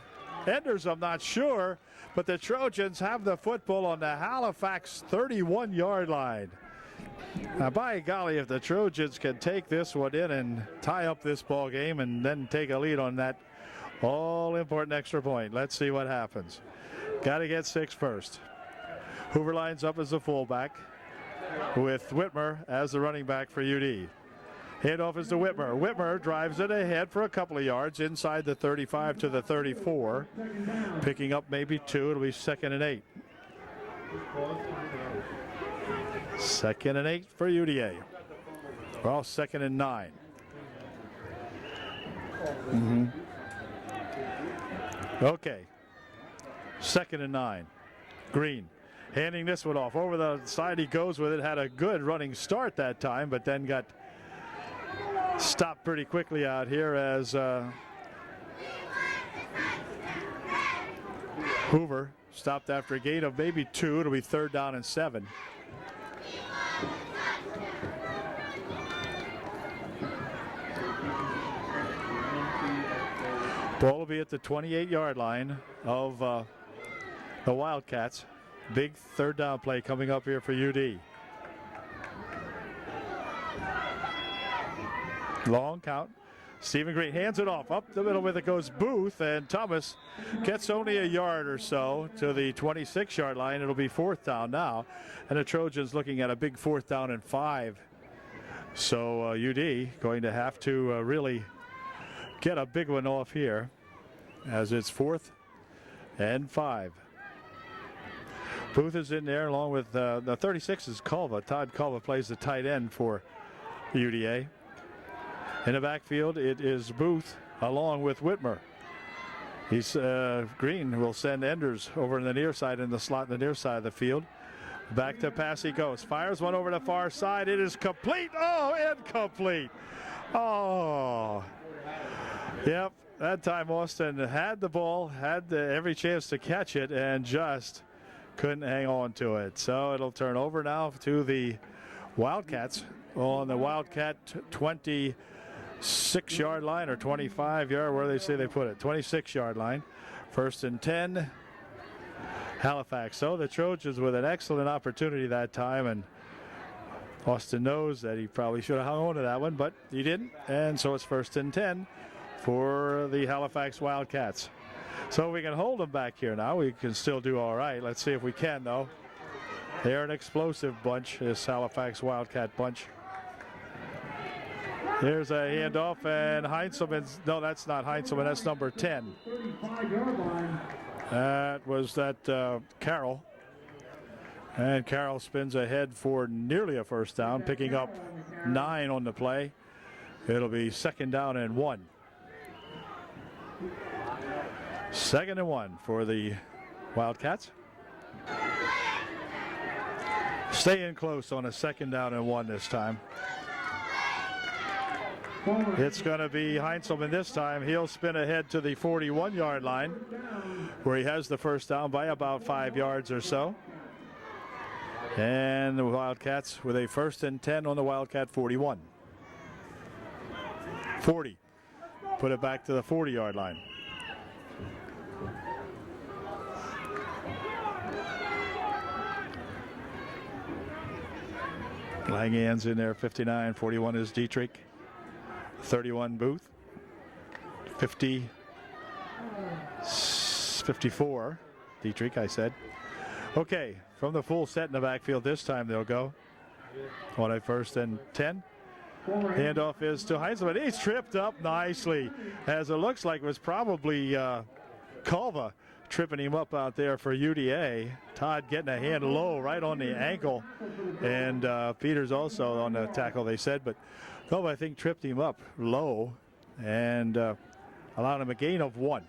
Enders, I'm not sure. But the Trojans have the football on the Halifax 31-yard line. Now, by golly, if the Trojans can take this one in and tie up this ball game and then take a lead on that all-important extra point. Let's see what happens. Got to get 6 first. Hoover lines up as the fullback with Whitmer as the running back for UD. Handoff is to Whitmer. Whitmer drives it ahead for a couple of yards inside the 35 to the 34. Picking up maybe 2. It'll be 2nd and 8. 2nd and 8 for UDA. Well, 2nd and 9. Okay. 2nd and 9. Green handing this one off. Over the side he goes with it. Had a good running start that time, but then got stopped pretty quickly out here as Hoover stopped after a gain of maybe 2. It'll be 3rd down and 7. Ball will be at the 28-yard line of the Wildcats. Big 3rd down play coming up here for UD. Long count. Stephen Green hands it off. Up the middle with it goes Booth, and Thomas gets only a yard or so to the 26-yard line. It'll be 4th down now, and the Trojans looking at a big 4th down and 5. So UD going to have to really get a big one off here, as it's 4th and 5. Booth is in there along with the 36 is Culva. Todd Culva plays the tight end for UDA. In the backfield, it is Booth along with Whitmer. He's Green will send Enders over in the near side, in the slot in the near side of the field. Back to pass he goes. Fires one over the far side. It is complete. Oh, incomplete. Oh. Yep, that time Austin had the ball, had every chance to catch it, and just couldn't hang on to it. So it'll turn over now to the Wildcats on the Wildcat 26-yard line, or 25-yard, where they say they put it, 26-yard line. 1st and 10, Halifax. So the Trojans with an excellent opportunity that time, and Austin knows that he probably should have hung on to that one, but he didn't, and so it's 1st and 10 for the Halifax Wildcats. So we can hold them back here now. We can still do all right. Let's see if we can, though. They're an explosive bunch, this Halifax Wildcat bunch. Here's a handoff, and Heinzelman. No, that's not Heinzelman. That's number 10. That was Carroll. And Carroll spins ahead for nearly a 1st down, picking up 9 on the play. It'll be 2nd down and 1. 2nd and 1 for the Wildcats. Staying close on a 2nd down and 1 this time. It's going to be Heinzelman this time. He'll spin ahead to the 41-yard line, where he has the 1st down by about 5 yards or so. And the Wildcats with a 1st and 10 on the Wildcat 41. 40. Put it back to the 40-yard line. Langan's in there, 59. 41 is Dietrich. 31 Booth. 54 Dietrich, I said. Okay, from the full set in the backfield this time they'll go on a 1st and 10. Handoff is to Heinzelman. He's tripped up nicely, as it looks like it was probably Culva tripping him up out there for UDA. Todd getting a hand low right on the ankle, and Peters also on the tackle, they said, but Culva, I think, tripped him up low and allowed him a gain of 1.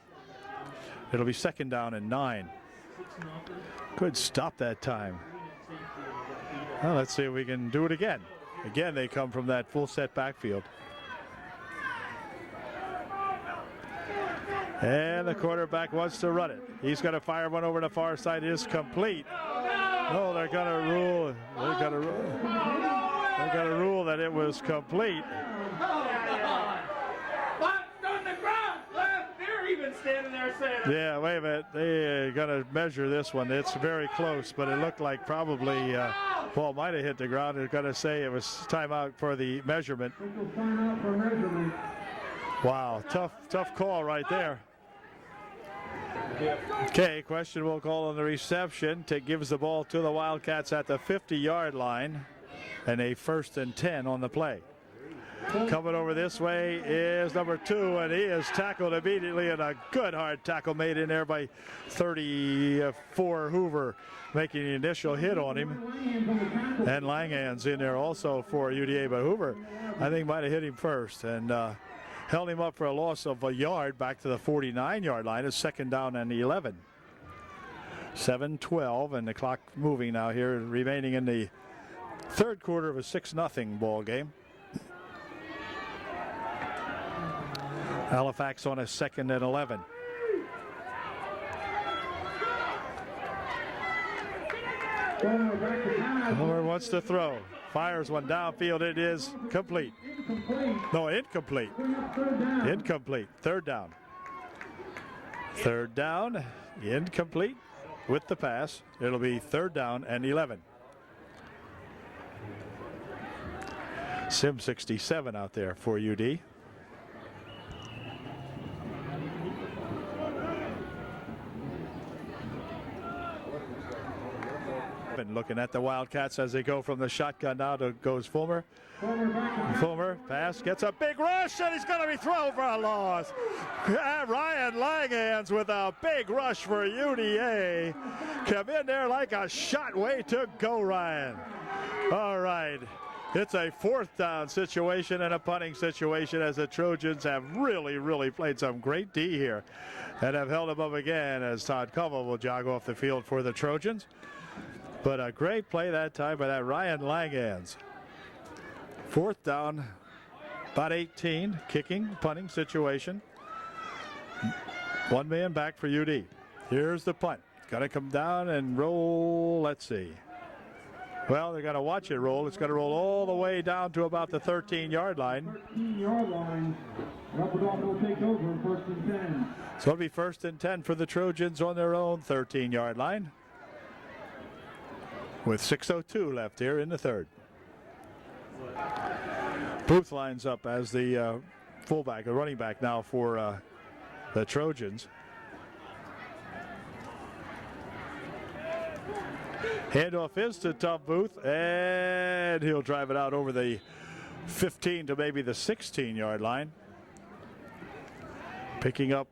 It'll be 2nd down and 9. Good stop that time. Well, let's see if we can do it again. Again, they come from that full set backfield. And the quarterback wants to run it. He's going to fire one over the far side. It is complete. No, they're going to rule. They're going to rule that it was complete. Standing there saying, yeah, wait a minute. They're going to measure this one. It's very close, but it looked like probably ball might have hit the ground. They're going to say it was timeout for the measurement. Wow, tough call right there. Okay, questionable call on the reception. Gives the ball to the Wildcats at the 50-yard line, and a 1st and 10 on the play. Coming over this way is number 2, and he is tackled immediately, and a good hard tackle made in there by 34 Hoover, making the initial hit on him. And Langan's in there also for UDA, but Hoover, I think, might have hit him first and held him up for a loss of a yard back to the 49-yard line. It's 2nd down and 11. 7-12, and the clock moving now here, remaining in the 3rd quarter of a 6-0 ball game. Halifax on a 2nd and 11. Homer wants to throw. Fires one downfield. It is complete. No, incomplete. Incomplete. Third down. Third down. Incomplete with the pass. It'll be third down and 11. Sim 67 out there for UD. Looking at the Wildcats as they go from the shotgun now to goes Fulmer. Fulmer pass, gets a big rush, and he's going to be thrown for a loss. Ryan Langhans with a big rush for UDA. Come in there like a shot. Way to go, Ryan. All right. It's a fourth down situation and a punting situation as the Trojans have really played some great D here and have held them up again as Todd Culver will jog off the field for the Trojans. But a great play that time by that Ryan Langhans. Fourth down, about 18, kicking, punting situation. One man back for UD. Here's the punt. Got to come down and roll. Let's see. Well, they're going to watch it roll. It's going to roll all the way down to about the 13-yard line. 13-yard line. Dauphin will take over first and 10. So it'll be first and 10 for the Trojans on their own 13-yard line, with 6:02 left here in the third. Booth lines up as the fullback, a running back now for the Trojans. Handoff is to Tom Booth, and he'll drive it out over the 15 to maybe the 16-yard line. Picking up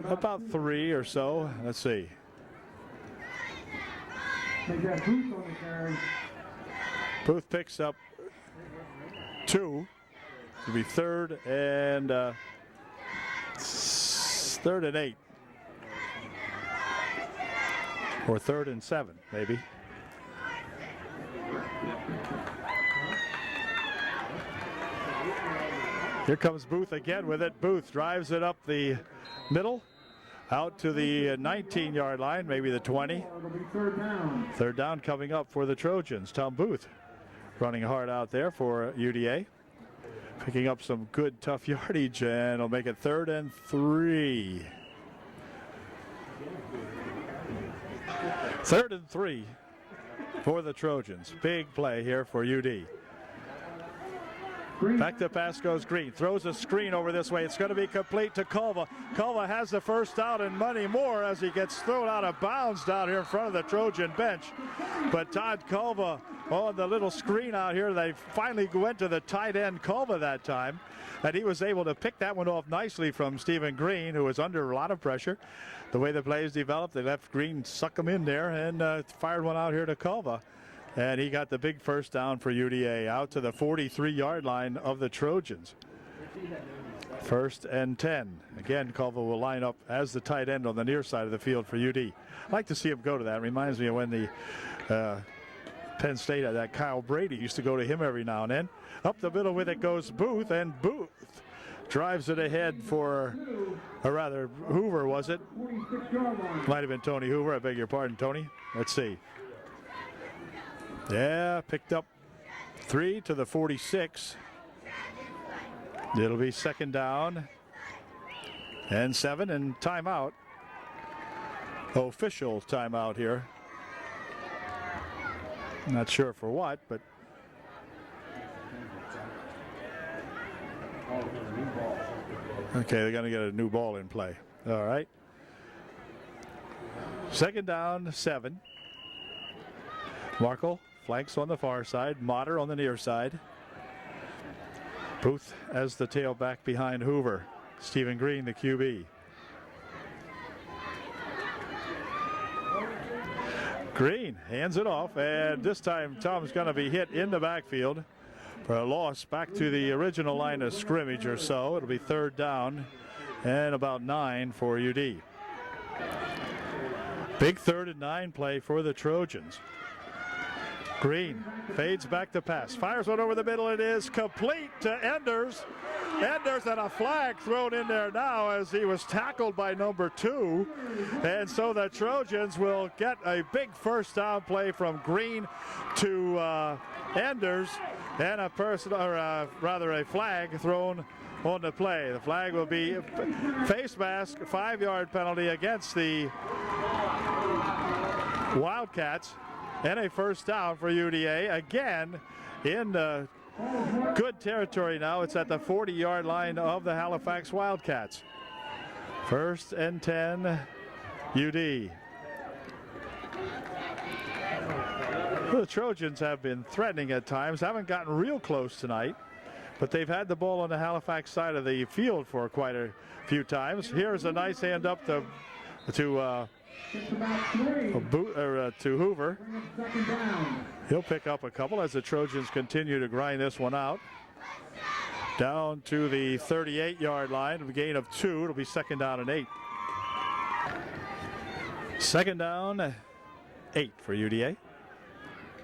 about 3 or so. Let's see. Booth picks up 2. It'll be third and 8. Or 3rd and 7, maybe. Here comes Booth again with it. Booth drives it up the middle, out to the 19-yard line, maybe the 20. Third down coming up for the Trojans. Tom Booth running hard out there for UDA. Picking up some good, tough yardage, and will make it 3rd and 3. 3rd and 3 for the Trojans. Big play here for UD. Back to pass goes Green. Throws a screen over this way. It's going to be complete to Culva. Culva has the first down and many more as he gets thrown out of bounds down here in front of the Trojan bench. But Todd Culva on the little screen out here, they finally went to the tight end Culva that time. And he was able to pick that one off nicely from Stephen Green, who was under a lot of pressure. The way the plays developed, they left Green suck him in there and fired one out here to Culva. And he got the big first down for UDA out to the 43-yard line of the Trojans. 1st and 10. Again, Culva will line up as the tight end on the near side of the field for UD. I'd like to see him go to that. Reminds me of when the Penn State, that Kyle Brady used to go to him every now and then. Up the middle with it goes Booth, and Booth drives it ahead for, or rather, Hoover, was it? Might have been Tony Hoover. I beg your pardon, Tony. Let's see. Yeah, picked up 3 to the 46. It'll be 2nd down and 7 and timeout. Official timeout here. Not sure for what, but okay, they're going to get a new ball in play. All right. 2nd down, 7. Markle flanks on the far side, Motter on the near side. Booth as the tailback behind Hoover. Stephen Green, the QB. Green hands it off, and this time Tom's going to be hit in the backfield for a loss back to the original line of scrimmage or so. It'll be 3rd down and about 9 for UD. Big 3rd and 9 play for the Trojans. Green fades back to pass, fires one over the middle. It is complete to Enders. Enders, and a flag thrown in there now as he was tackled by number 2. And so the Trojans will get a big first down play from Green to Enders, and a flag thrown on the play. The flag will be face mask, 5-yard penalty against the Wildcats, and a first down for UDA. Again, in good territory now. It's at the 40-yard line of the Halifax Wildcats. 1st and 10, UD. The Trojans have been threatening at times, haven't gotten real close tonight, but they've had the ball on the Halifax side of the field for quite a few times. Here's a nice hand up to Hoover. He'll pick up a couple as the Trojans continue to grind this one out. Down to the 38-yard line, a gain of 2. It'll be 2nd down and 8. 2nd down, 8 for UDA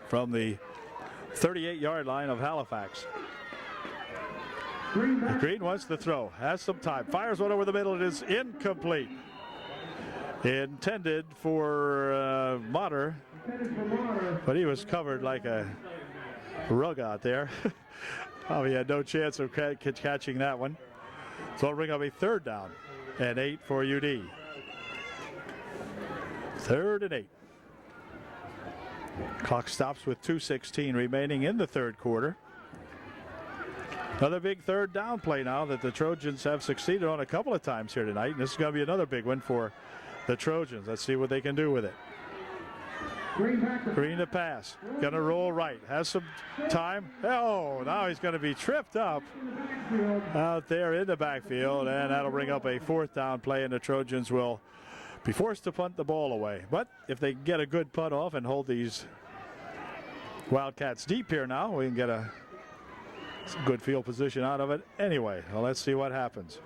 from the 38-yard line of Halifax. Green wants to throw, has some time, fires one over the middle. It is incomplete. Intended for Motter, but he was covered like a rug out there. Probably had no chance of catching that one. So it'll bring up a 3rd down and 8 for UD. 3rd and 8. Clock stops with 2:16 remaining in the 3rd quarter. Another big 3rd down play now that the Trojans have succeeded on a couple of times here tonight. And this is going to be another big one for the Trojans. Let's see what they can do with it. Green to pass. Going to roll right. Has some time. Oh, now he's going to be tripped up out there in the backfield. And that'll bring up a 4th down play, and the Trojans will be forced to punt the ball away. But if they get a good punt off and hold these Wildcats deep here now, we can get some good field position out of it. Anyway, well, let's see what happens.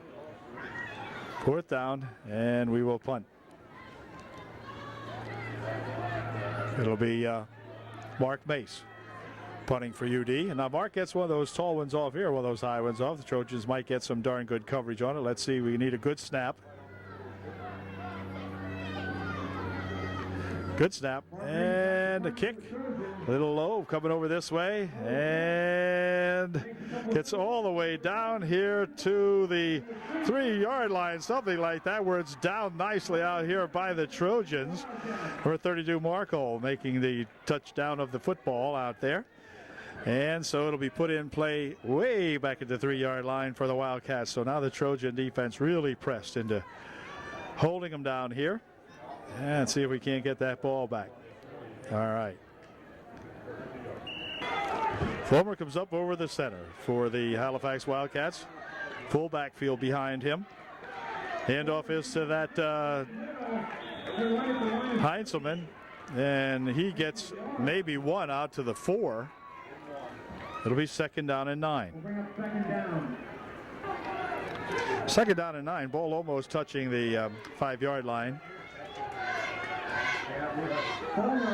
4th down, and we will punt. It'll be Mark Mace punting for UD. And now Mark gets one of those tall ones off here, one of those high ones off. The Trojans might get some darn good coverage on it. Let's see. We need a good snap. Good snap. And a kick. A little low, coming over this way. And gets all the way down here to the 3-yard line, something like that, where it's down nicely out here by the Trojans. Number 32, Markle, making the touchdown of the football out there. And so it'll be put in play way back at the 3-yard line for the Wildcats. So now the Trojan defense really pressed into holding them down here. And see if we can't get that ball back. All right. Fulmer comes up over the center for the Halifax Wildcats. Full backfield behind him. Handoff is to that Heinzelman, and he gets maybe one out to the 4. It'll be 2nd down and 9. 2nd down and 9. Ball almost touching the 5-yard line.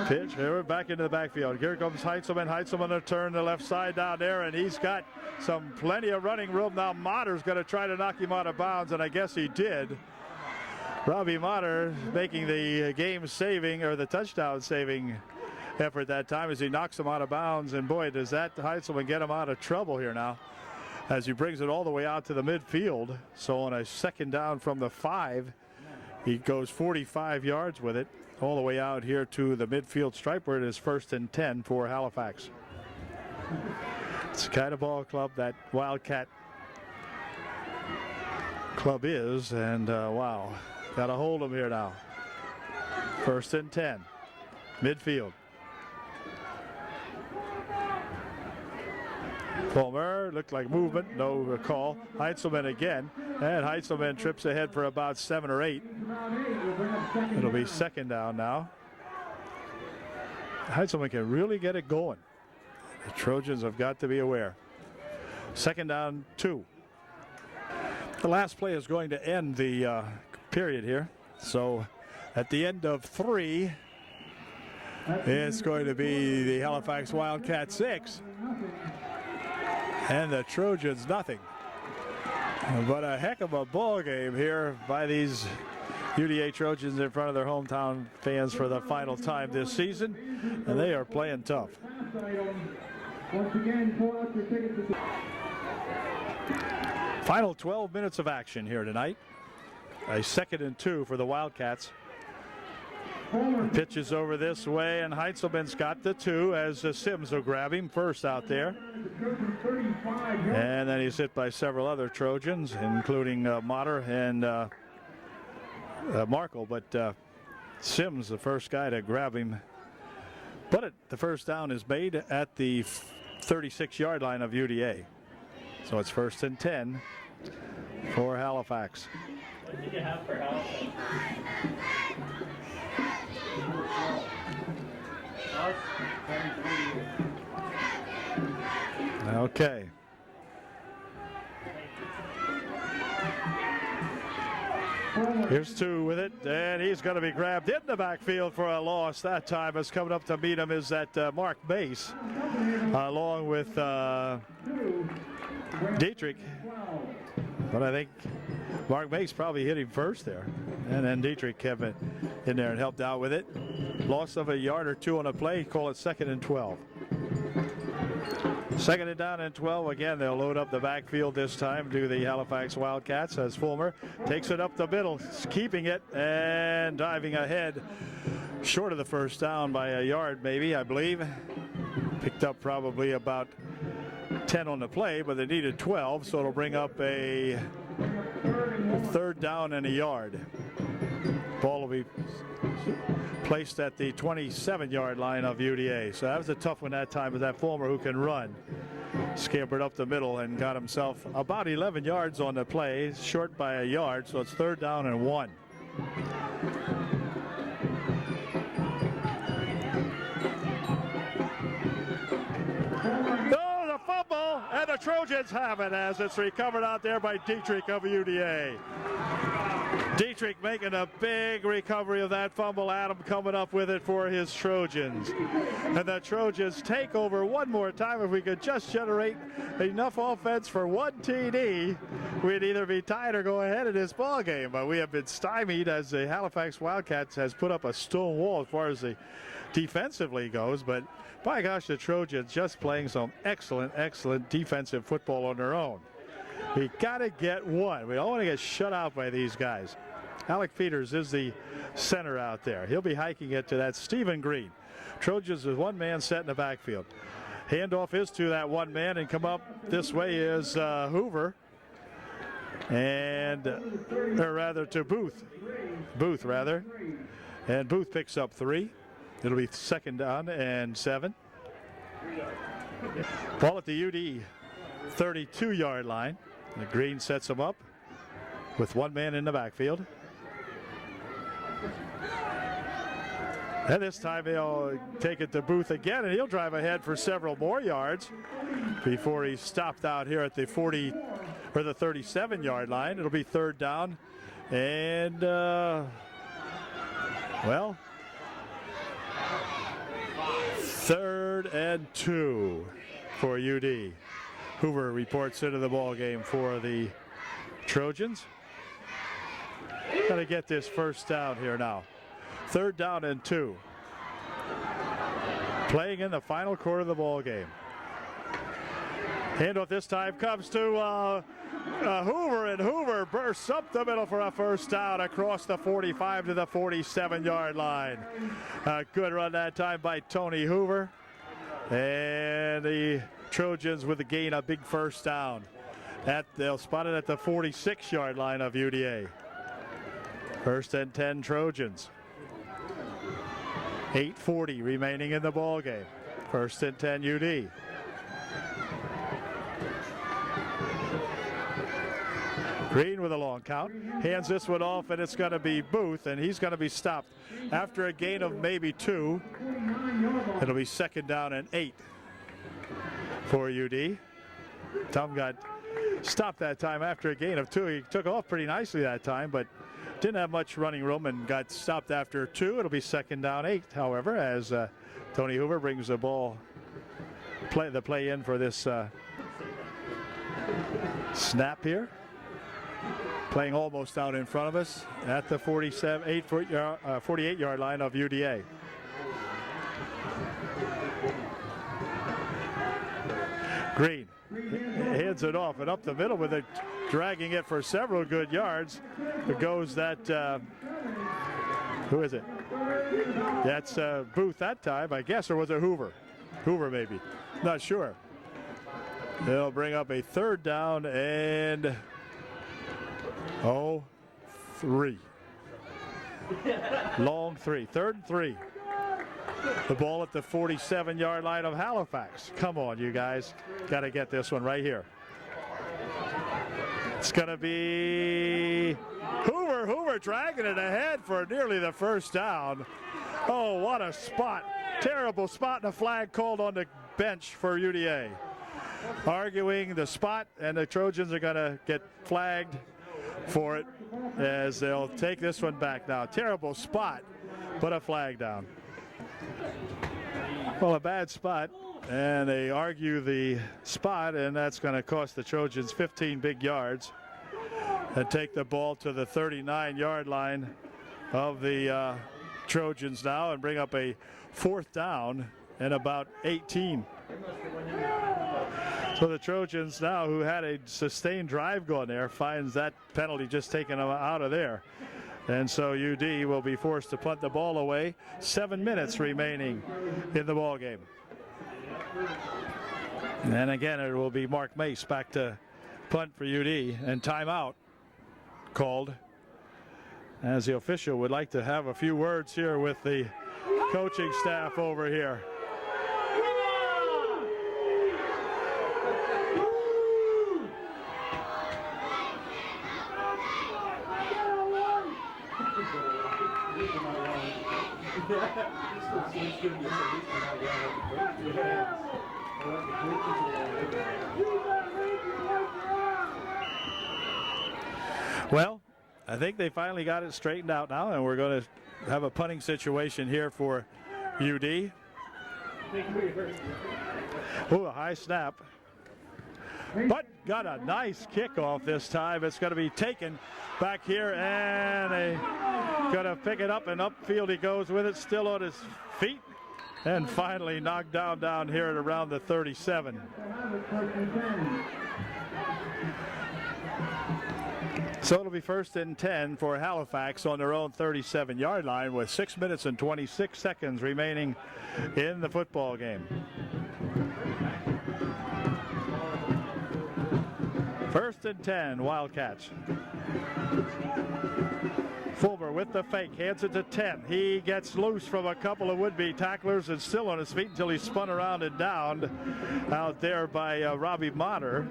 Pitch, here back into the backfield. Here comes Heinzelman. Heinzelman to turn the left side down there, and he's got plenty of running room. Now Motter's going to try to knock him out of bounds, and I guess he did. Robbie Motter making the game-saving, or the touchdown-saving effort that time as he knocks him out of bounds. And boy, does that Heinzelman get him out of trouble here now as he brings it all the way out to the midfield. So on a 2nd down from the 5, he goes 45 yards with it, all the way out here to the midfield stripe where it is 1st and 10 for Halifax. It's the kind of ball club that Wildcat club is, and wow, got to hold them here now. 1st and 10, midfield. Fulmer, looked like movement, no call. Heinzelman again, and Heinzelman trips ahead for about 7 or 8. It'll be 2nd down now. Heinzelman can really get it going. The Trojans have got to be aware. 2nd down, 2. The last play is going to end the period here. So at the end of 3, it's going to be the Halifax Wildcats 6. And the Trojans nothing. But a heck of a ball game here by these UDA Trojans in front of their hometown fans for the final time this season, and they are playing tough. Once again, pull out your tickets. Final 12 minutes of action here tonight. A 2nd and 2 for the Wildcats. Pitches over this way, and Heitzelman's got the 2 as Sims will grab him first out there. And then he's hit by several other Trojans, including Motter and Markle, but Sims the first guy to grab him. But the first down is made at the 36-yard line of UDA. So it's 1st and 10 for Halifax. What did you have for Halifax? Okay. Here's 2 with it, and he's going to be grabbed in the backfield for a loss. That time is coming up to meet him is that Mark Bass, along with Dietrich. But I think Mark Bass probably hit him first there, and then Dietrich kept it in there and helped out with it. Loss of a yard or 2 on a play, call it 2nd and 12. 2nd and down and 12. Again, they'll load up the backfield this time to the Halifax Wildcats as Fulmer takes it up the middle, keeping it and diving ahead. Short of the first down by a yard, maybe, I believe. Picked up probably about 10 on the play, but they needed 12, so it'll bring up a 3rd down and a yard. Ball will be placed at the 27-yard line of UDA. So that was a tough one that time with that Fulmer who can run. Scampered up the middle and got himself about 11 yards on the play, short by a yard, so it's 3rd down and 1. Oh, the fumble, and the Trojans have it as it's recovered out there by Dietrich of UDA. Dietrich making a big recovery of that fumble. Adam coming up with it for his Trojans. And the Trojans take over one more time. If we could just generate enough offense for 1 TD, we'd either be tied or go ahead in this ball game. But we have been stymied as the Halifax Wildcats has put up a stone wall as far as the defensively goes. But by gosh, the Trojans just playing some excellent, excellent defensive football on their own. We got to get one. We don't want to get shut out by these guys. Alec Peters is the center out there. He'll be hiking it to that Stephen Green. Trojans with 1 man set in the backfield. Handoff is to that 1 man, and come up this way is Hoover. And, or rather to Booth. And Booth picks up 3. It'll be 2nd down and 7. Ball at the UD 32-yard line. The Green sets him up with 1 man in the backfield. And this time he'll take it to Booth again, and he'll drive ahead for several more yards before he's stopped out here at the 40 or the 37-yard line. It'll be 3rd down and well, 3rd and 2 for UD. Hoover reports into the ball game for the Trojans. Got to get this first down here now. 3rd down and 2. Playing in the final quarter of the ball game. Handoff this time comes to Hoover, and Hoover bursts up the middle for a first down across the 45 to the 47-yard line. A good run that time by Tony Hoover. And the Trojans with the gain, a big first down. They'll spot it at the 46-yard line of UDA. 1st and 10 Trojans. 8:40 remaining in the ball game. 1st and 10 UD. Green with a long count. Hands this one off, and it's going to be Booth, and he's going to be stopped after a gain of maybe 2. It'll be 2nd down and 8 for UD. Tom got stopped that time after a gain of 2. He took off pretty nicely that time, but didn't have much running room and got stopped after 2. It'll be 2nd down 8, however, as Tony Hoover brings the ball, play in for this snap here. playing almost out in front of us at the 48-yard line of UDA. Green hands it off and up the middle with it, dragging it for several good yards. It goes that, who is it? That's Booth that time, I guess, or was it Hoover? Hoover maybe, not sure. They'll bring up a third down and 3. Long 3, 3rd and 3. The ball at the 47-yard line of Halifax. Come on, you guys. Got to get this one right here. It's going to be Hoover. Hoover dragging it ahead for nearly the first down. Oh, what a spot. Terrible spot, and a flag called on the bench for UDA. Arguing the spot, and the Trojans are going to get flagged for it as they'll take this one back now. Terrible spot, but a flag down. Well, a bad spot, and they argue the spot, and that's going to cost the Trojans 15 big yards and take the ball to the 39-yard line of the Trojans now and bring up a 4th down and about 18. So the Trojans now, who had a sustained drive going there, finds that penalty just taken them out of there. And so UD will be forced to punt the ball away. 7 minutes remaining in the ball game. And again, it will be Mark Mace back to punt for UD, and timeout called, as the official would like to have a few words here with the coaching staff over here. Well, I think they finally got it straightened out now, and we're going to have a punting situation here for UD. Oh, a high snap. But got a nice kickoff this time. It's going to be taken back here, and they going to pick it up, and upfield he goes with it, still on his feet, and finally knocked down here at around the 37. So it'll be 1st and 10 for Halifax on their own 37-yard line with 6 minutes and 26 seconds remaining in the football game. 1st and 10, Wildcats. Fulmer with the fake, hands it to 10. He gets loose from a couple of would-be tacklers and still on his feet until he's spun around and downed out there by Robbie Motter,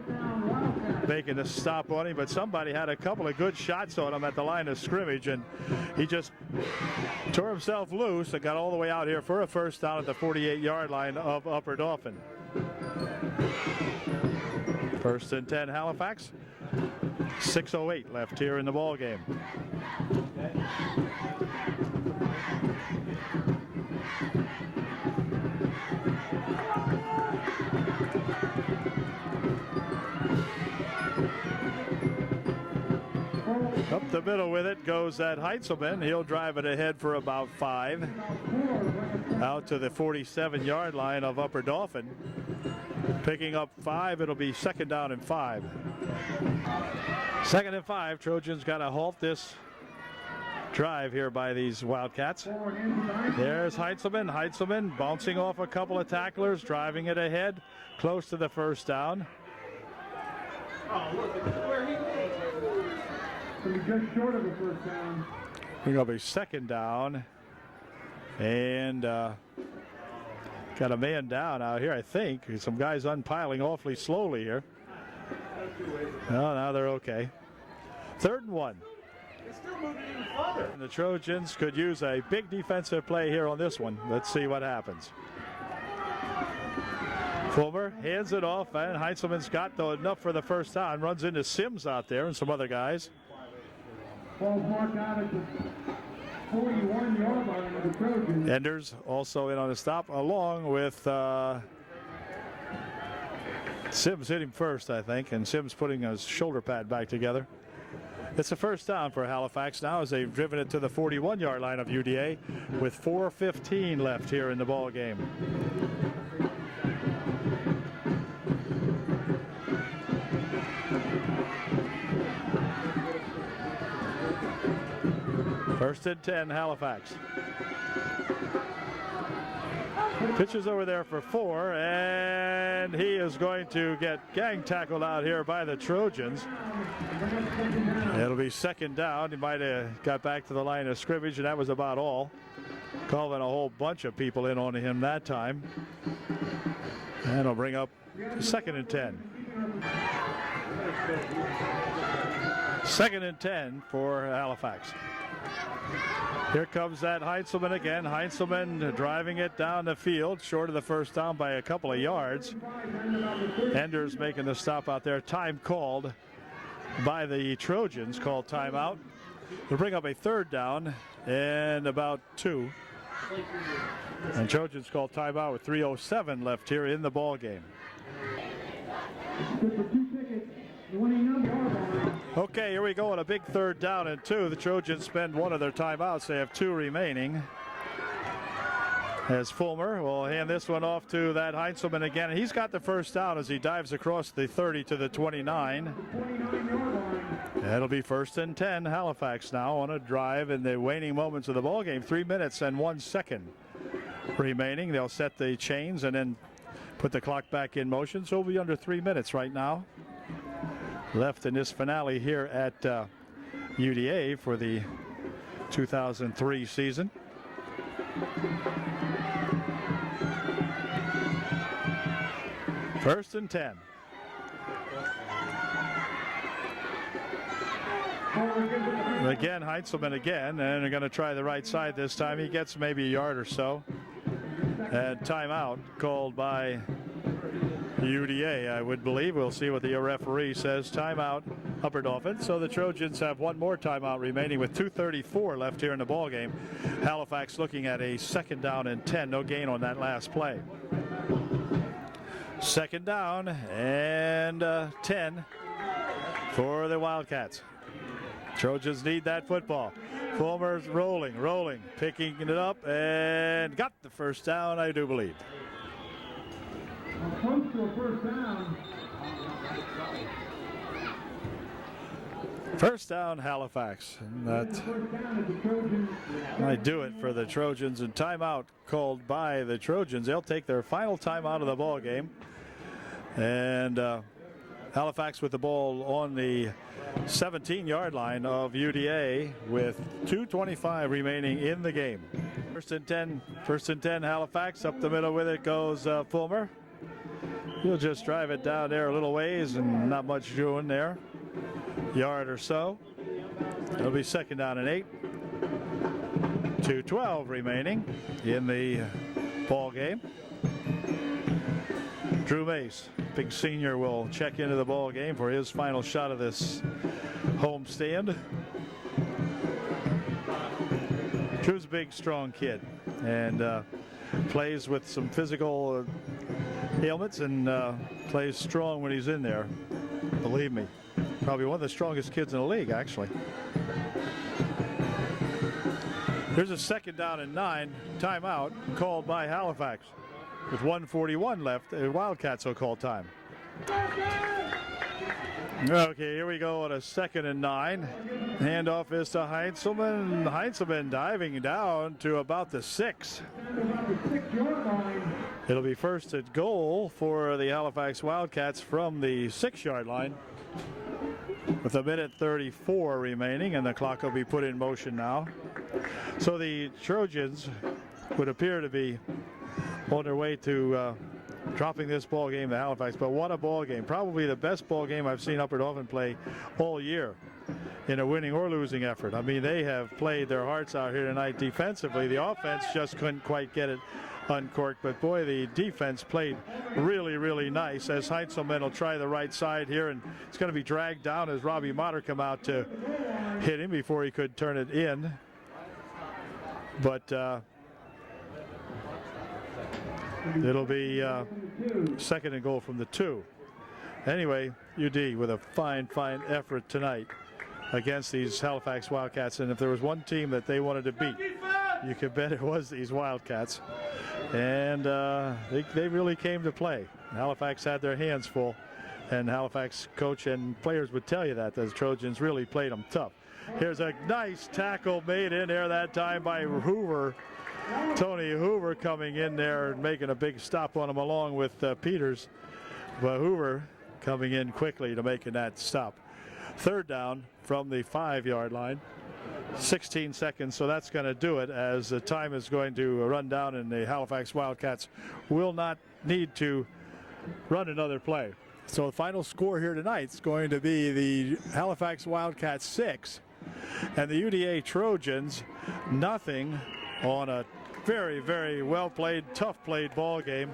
making a stop on him. But somebody had a couple of good shots on him at the line of scrimmage, and he just tore himself loose and got all the way out here for a first down at the 48-yard line of Upper Dauphin. 1st and 10, Halifax. 6:08 left here in the ball game. Up the middle with it goes that Heitzelman. He'll drive it ahead for about 5. Out to the 47-yard line of Upper Dauphin. Picking up 5, it'll be 2nd down and 5. 2nd and 5, Trojans got to halt this drive here by these Wildcats. There's Heitzelman. Heitzelman bouncing off a couple of tacklers, driving it ahead, close to the first down. Oh, look where he goes. Just short of the first down. It'll be 2nd down. And got a man down out here, I think. Some guys unpiling awfully slowly here. Oh, now they're okay. 3rd and 1. And the Trojans could use a big defensive play here on this one. Let's see what happens. Fulmer hands it off, and Heitzelman's got enough for the first down. Runs into Sims out there and some other guys. Ball marked out at the 41-yard line of the Trojans. Enders also in on a stop, along with Sims hit him first, I think, and Sims putting his shoulder pad back together. It's a first down for Halifax now as they've driven it to the 41-yard line of UDA with 4:15 left here in the ball game. First and 10, Halifax. Pitches over there for 4, and he is going to get gang tackled out here by the Trojans. It'll be second down. He might have got back to the line of scrimmage, and that was about all. Calling a whole bunch of people in on him that time. And it'll bring up second and 10. Second and 10 for Halifax. Here comes that Heintzelman again. Heintzelman driving it down the field, short of the first down by a couple of yards. Enders making the stop out there. Time called by the Trojans, called timeout. They'll bring up a third down and about 2. And Trojans call timeout with 3:07 left here in the ball game. Okay, here we go on a big third down and 2. The Trojans spend one of their timeouts. They have 2 remaining. As Fulmer will hand this one off to that Heintzelman again. And he's got the first down as he dives across the 30 to the 29. It'll be first and 10. Halifax now on a drive in the waning moments of the ball game. 3 minutes and 1 second remaining. They'll set the chains and then put the clock back in motion. So it'll be under 3 minutes right now left in this finale here at UDA for the 2003 season. First and 10. Again, Heintzelman again, and they're going to try the right side this time. He gets maybe a yard or so. And timeout called by UDA, I would believe. We'll see what the referee says. Timeout, Upper Dauphin. So the Trojans have one more timeout remaining with 2:34 left here in the ball game. Halifax looking at a second down and 10. No gain on that last play. Second down and 10 for the Wildcats. Trojans need that football. Fulmer's rolling, picking it up and got the first down, I do believe. Close to a first down. First down, Halifax. And that might do it for the Trojans. And timeout called by the Trojans. They'll take their final timeout of the ball game. And Halifax with the ball on the 17-yard line of UDA with 2:25 remaining in the game. First and 10, Halifax. Up the middle with it goes Fulmer. He'll just drive it down there a little ways and not much doing there. Yard or so. It'll be second down and 8. 2:12 remaining in the ball game. Drew Mace, big senior, will check into the ball game for his final shot of this home stand. Drew's a big, strong kid and plays with some physical ailments and plays strong when he's in there. Believe me, probably one of the strongest kids in the league, actually. Here's a second down and 9. Timeout called by Halifax. With 1:41 left, the Wildcats will call time. Okay, here we go on a second and 9. Handoff is to Heintzelman. Heintzelman diving down to about the 6. It'll be first at goal for the Halifax Wildcats from the 6-yard line. With 1:34 remaining, and the clock will be put in motion now. So the Trojans would appear to be on their way to dropping this ball game to Halifax. But what a ball game. Probably the best ball game I've seen Upper Dauphin play all year in a winning or losing effort. I mean, they have played their hearts out here tonight defensively. The offense just couldn't quite get it uncorked. But boy, the defense played really, really nice as Heintzelman will try the right side here. And it's going to be dragged down as Robbie Motter come out to hit him before he could turn it in. But it'll be second and goal from the 2. Anyway, UD with a fine effort tonight against these Halifax Wildcats. And if there was one team that they wanted to beat, you could bet it was these Wildcats. And they really came to play. Halifax had their hands full, and Halifax coach and players would tell you that the Trojans really played them tough. Here's a nice tackle made in there that time by Hoover. Tony Hoover coming in there and making a big stop on him along with Peters. But Hoover coming in quickly to making that stop. Third down from the 5-yard line. 16 seconds, so that's going to do it, as the time is going to run down and the Halifax Wildcats will not need to run another play. So the final score here tonight is going to be the Halifax Wildcats 6 and the UDA Trojans nothing, on a very, very well played, tough played ball game.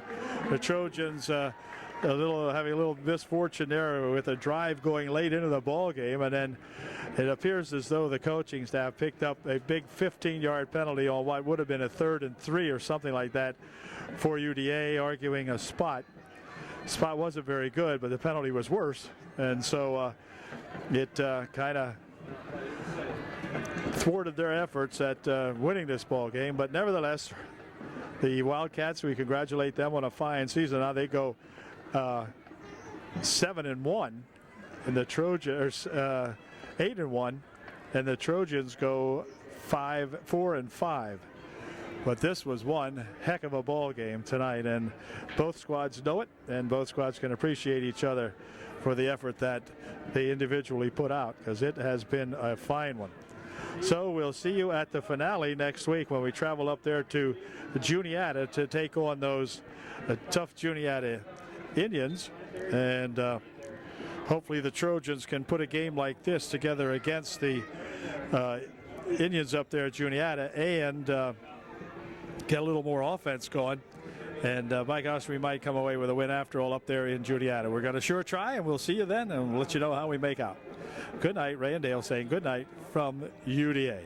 The Trojans having a little misfortune there with a drive going late into the ball game, and then it appears as though the coaching staff picked up a big 15-yard penalty on what would have been a 3rd and 3 or something like that for UDA, arguing a spot. Spot wasn't very good, but the penalty was worse, and so it kind of thwarted their efforts at winning this ball game. But nevertheless, the Wildcats, we congratulate them on a fine season. Now they go 7-1, and the Trojans 8-1, and the Trojans go 4-5. But this was one heck of a ball game tonight, and both squads know it, and both squads can appreciate each other for the effort that they individually put out, because it has been a fine one. So we'll see you at the finale next week when we travel up there to Juniata to take on those tough Juniata Indians, and hopefully the Trojans can put a game like this together against the Indians up there at Juniata and get a little more offense going. And by gosh, we might come away with a win after all up there in Juniata. We're going to sure try, and we'll see you then, and we'll let you know how we make out. Good night. Ray and Dale saying good night from UDA.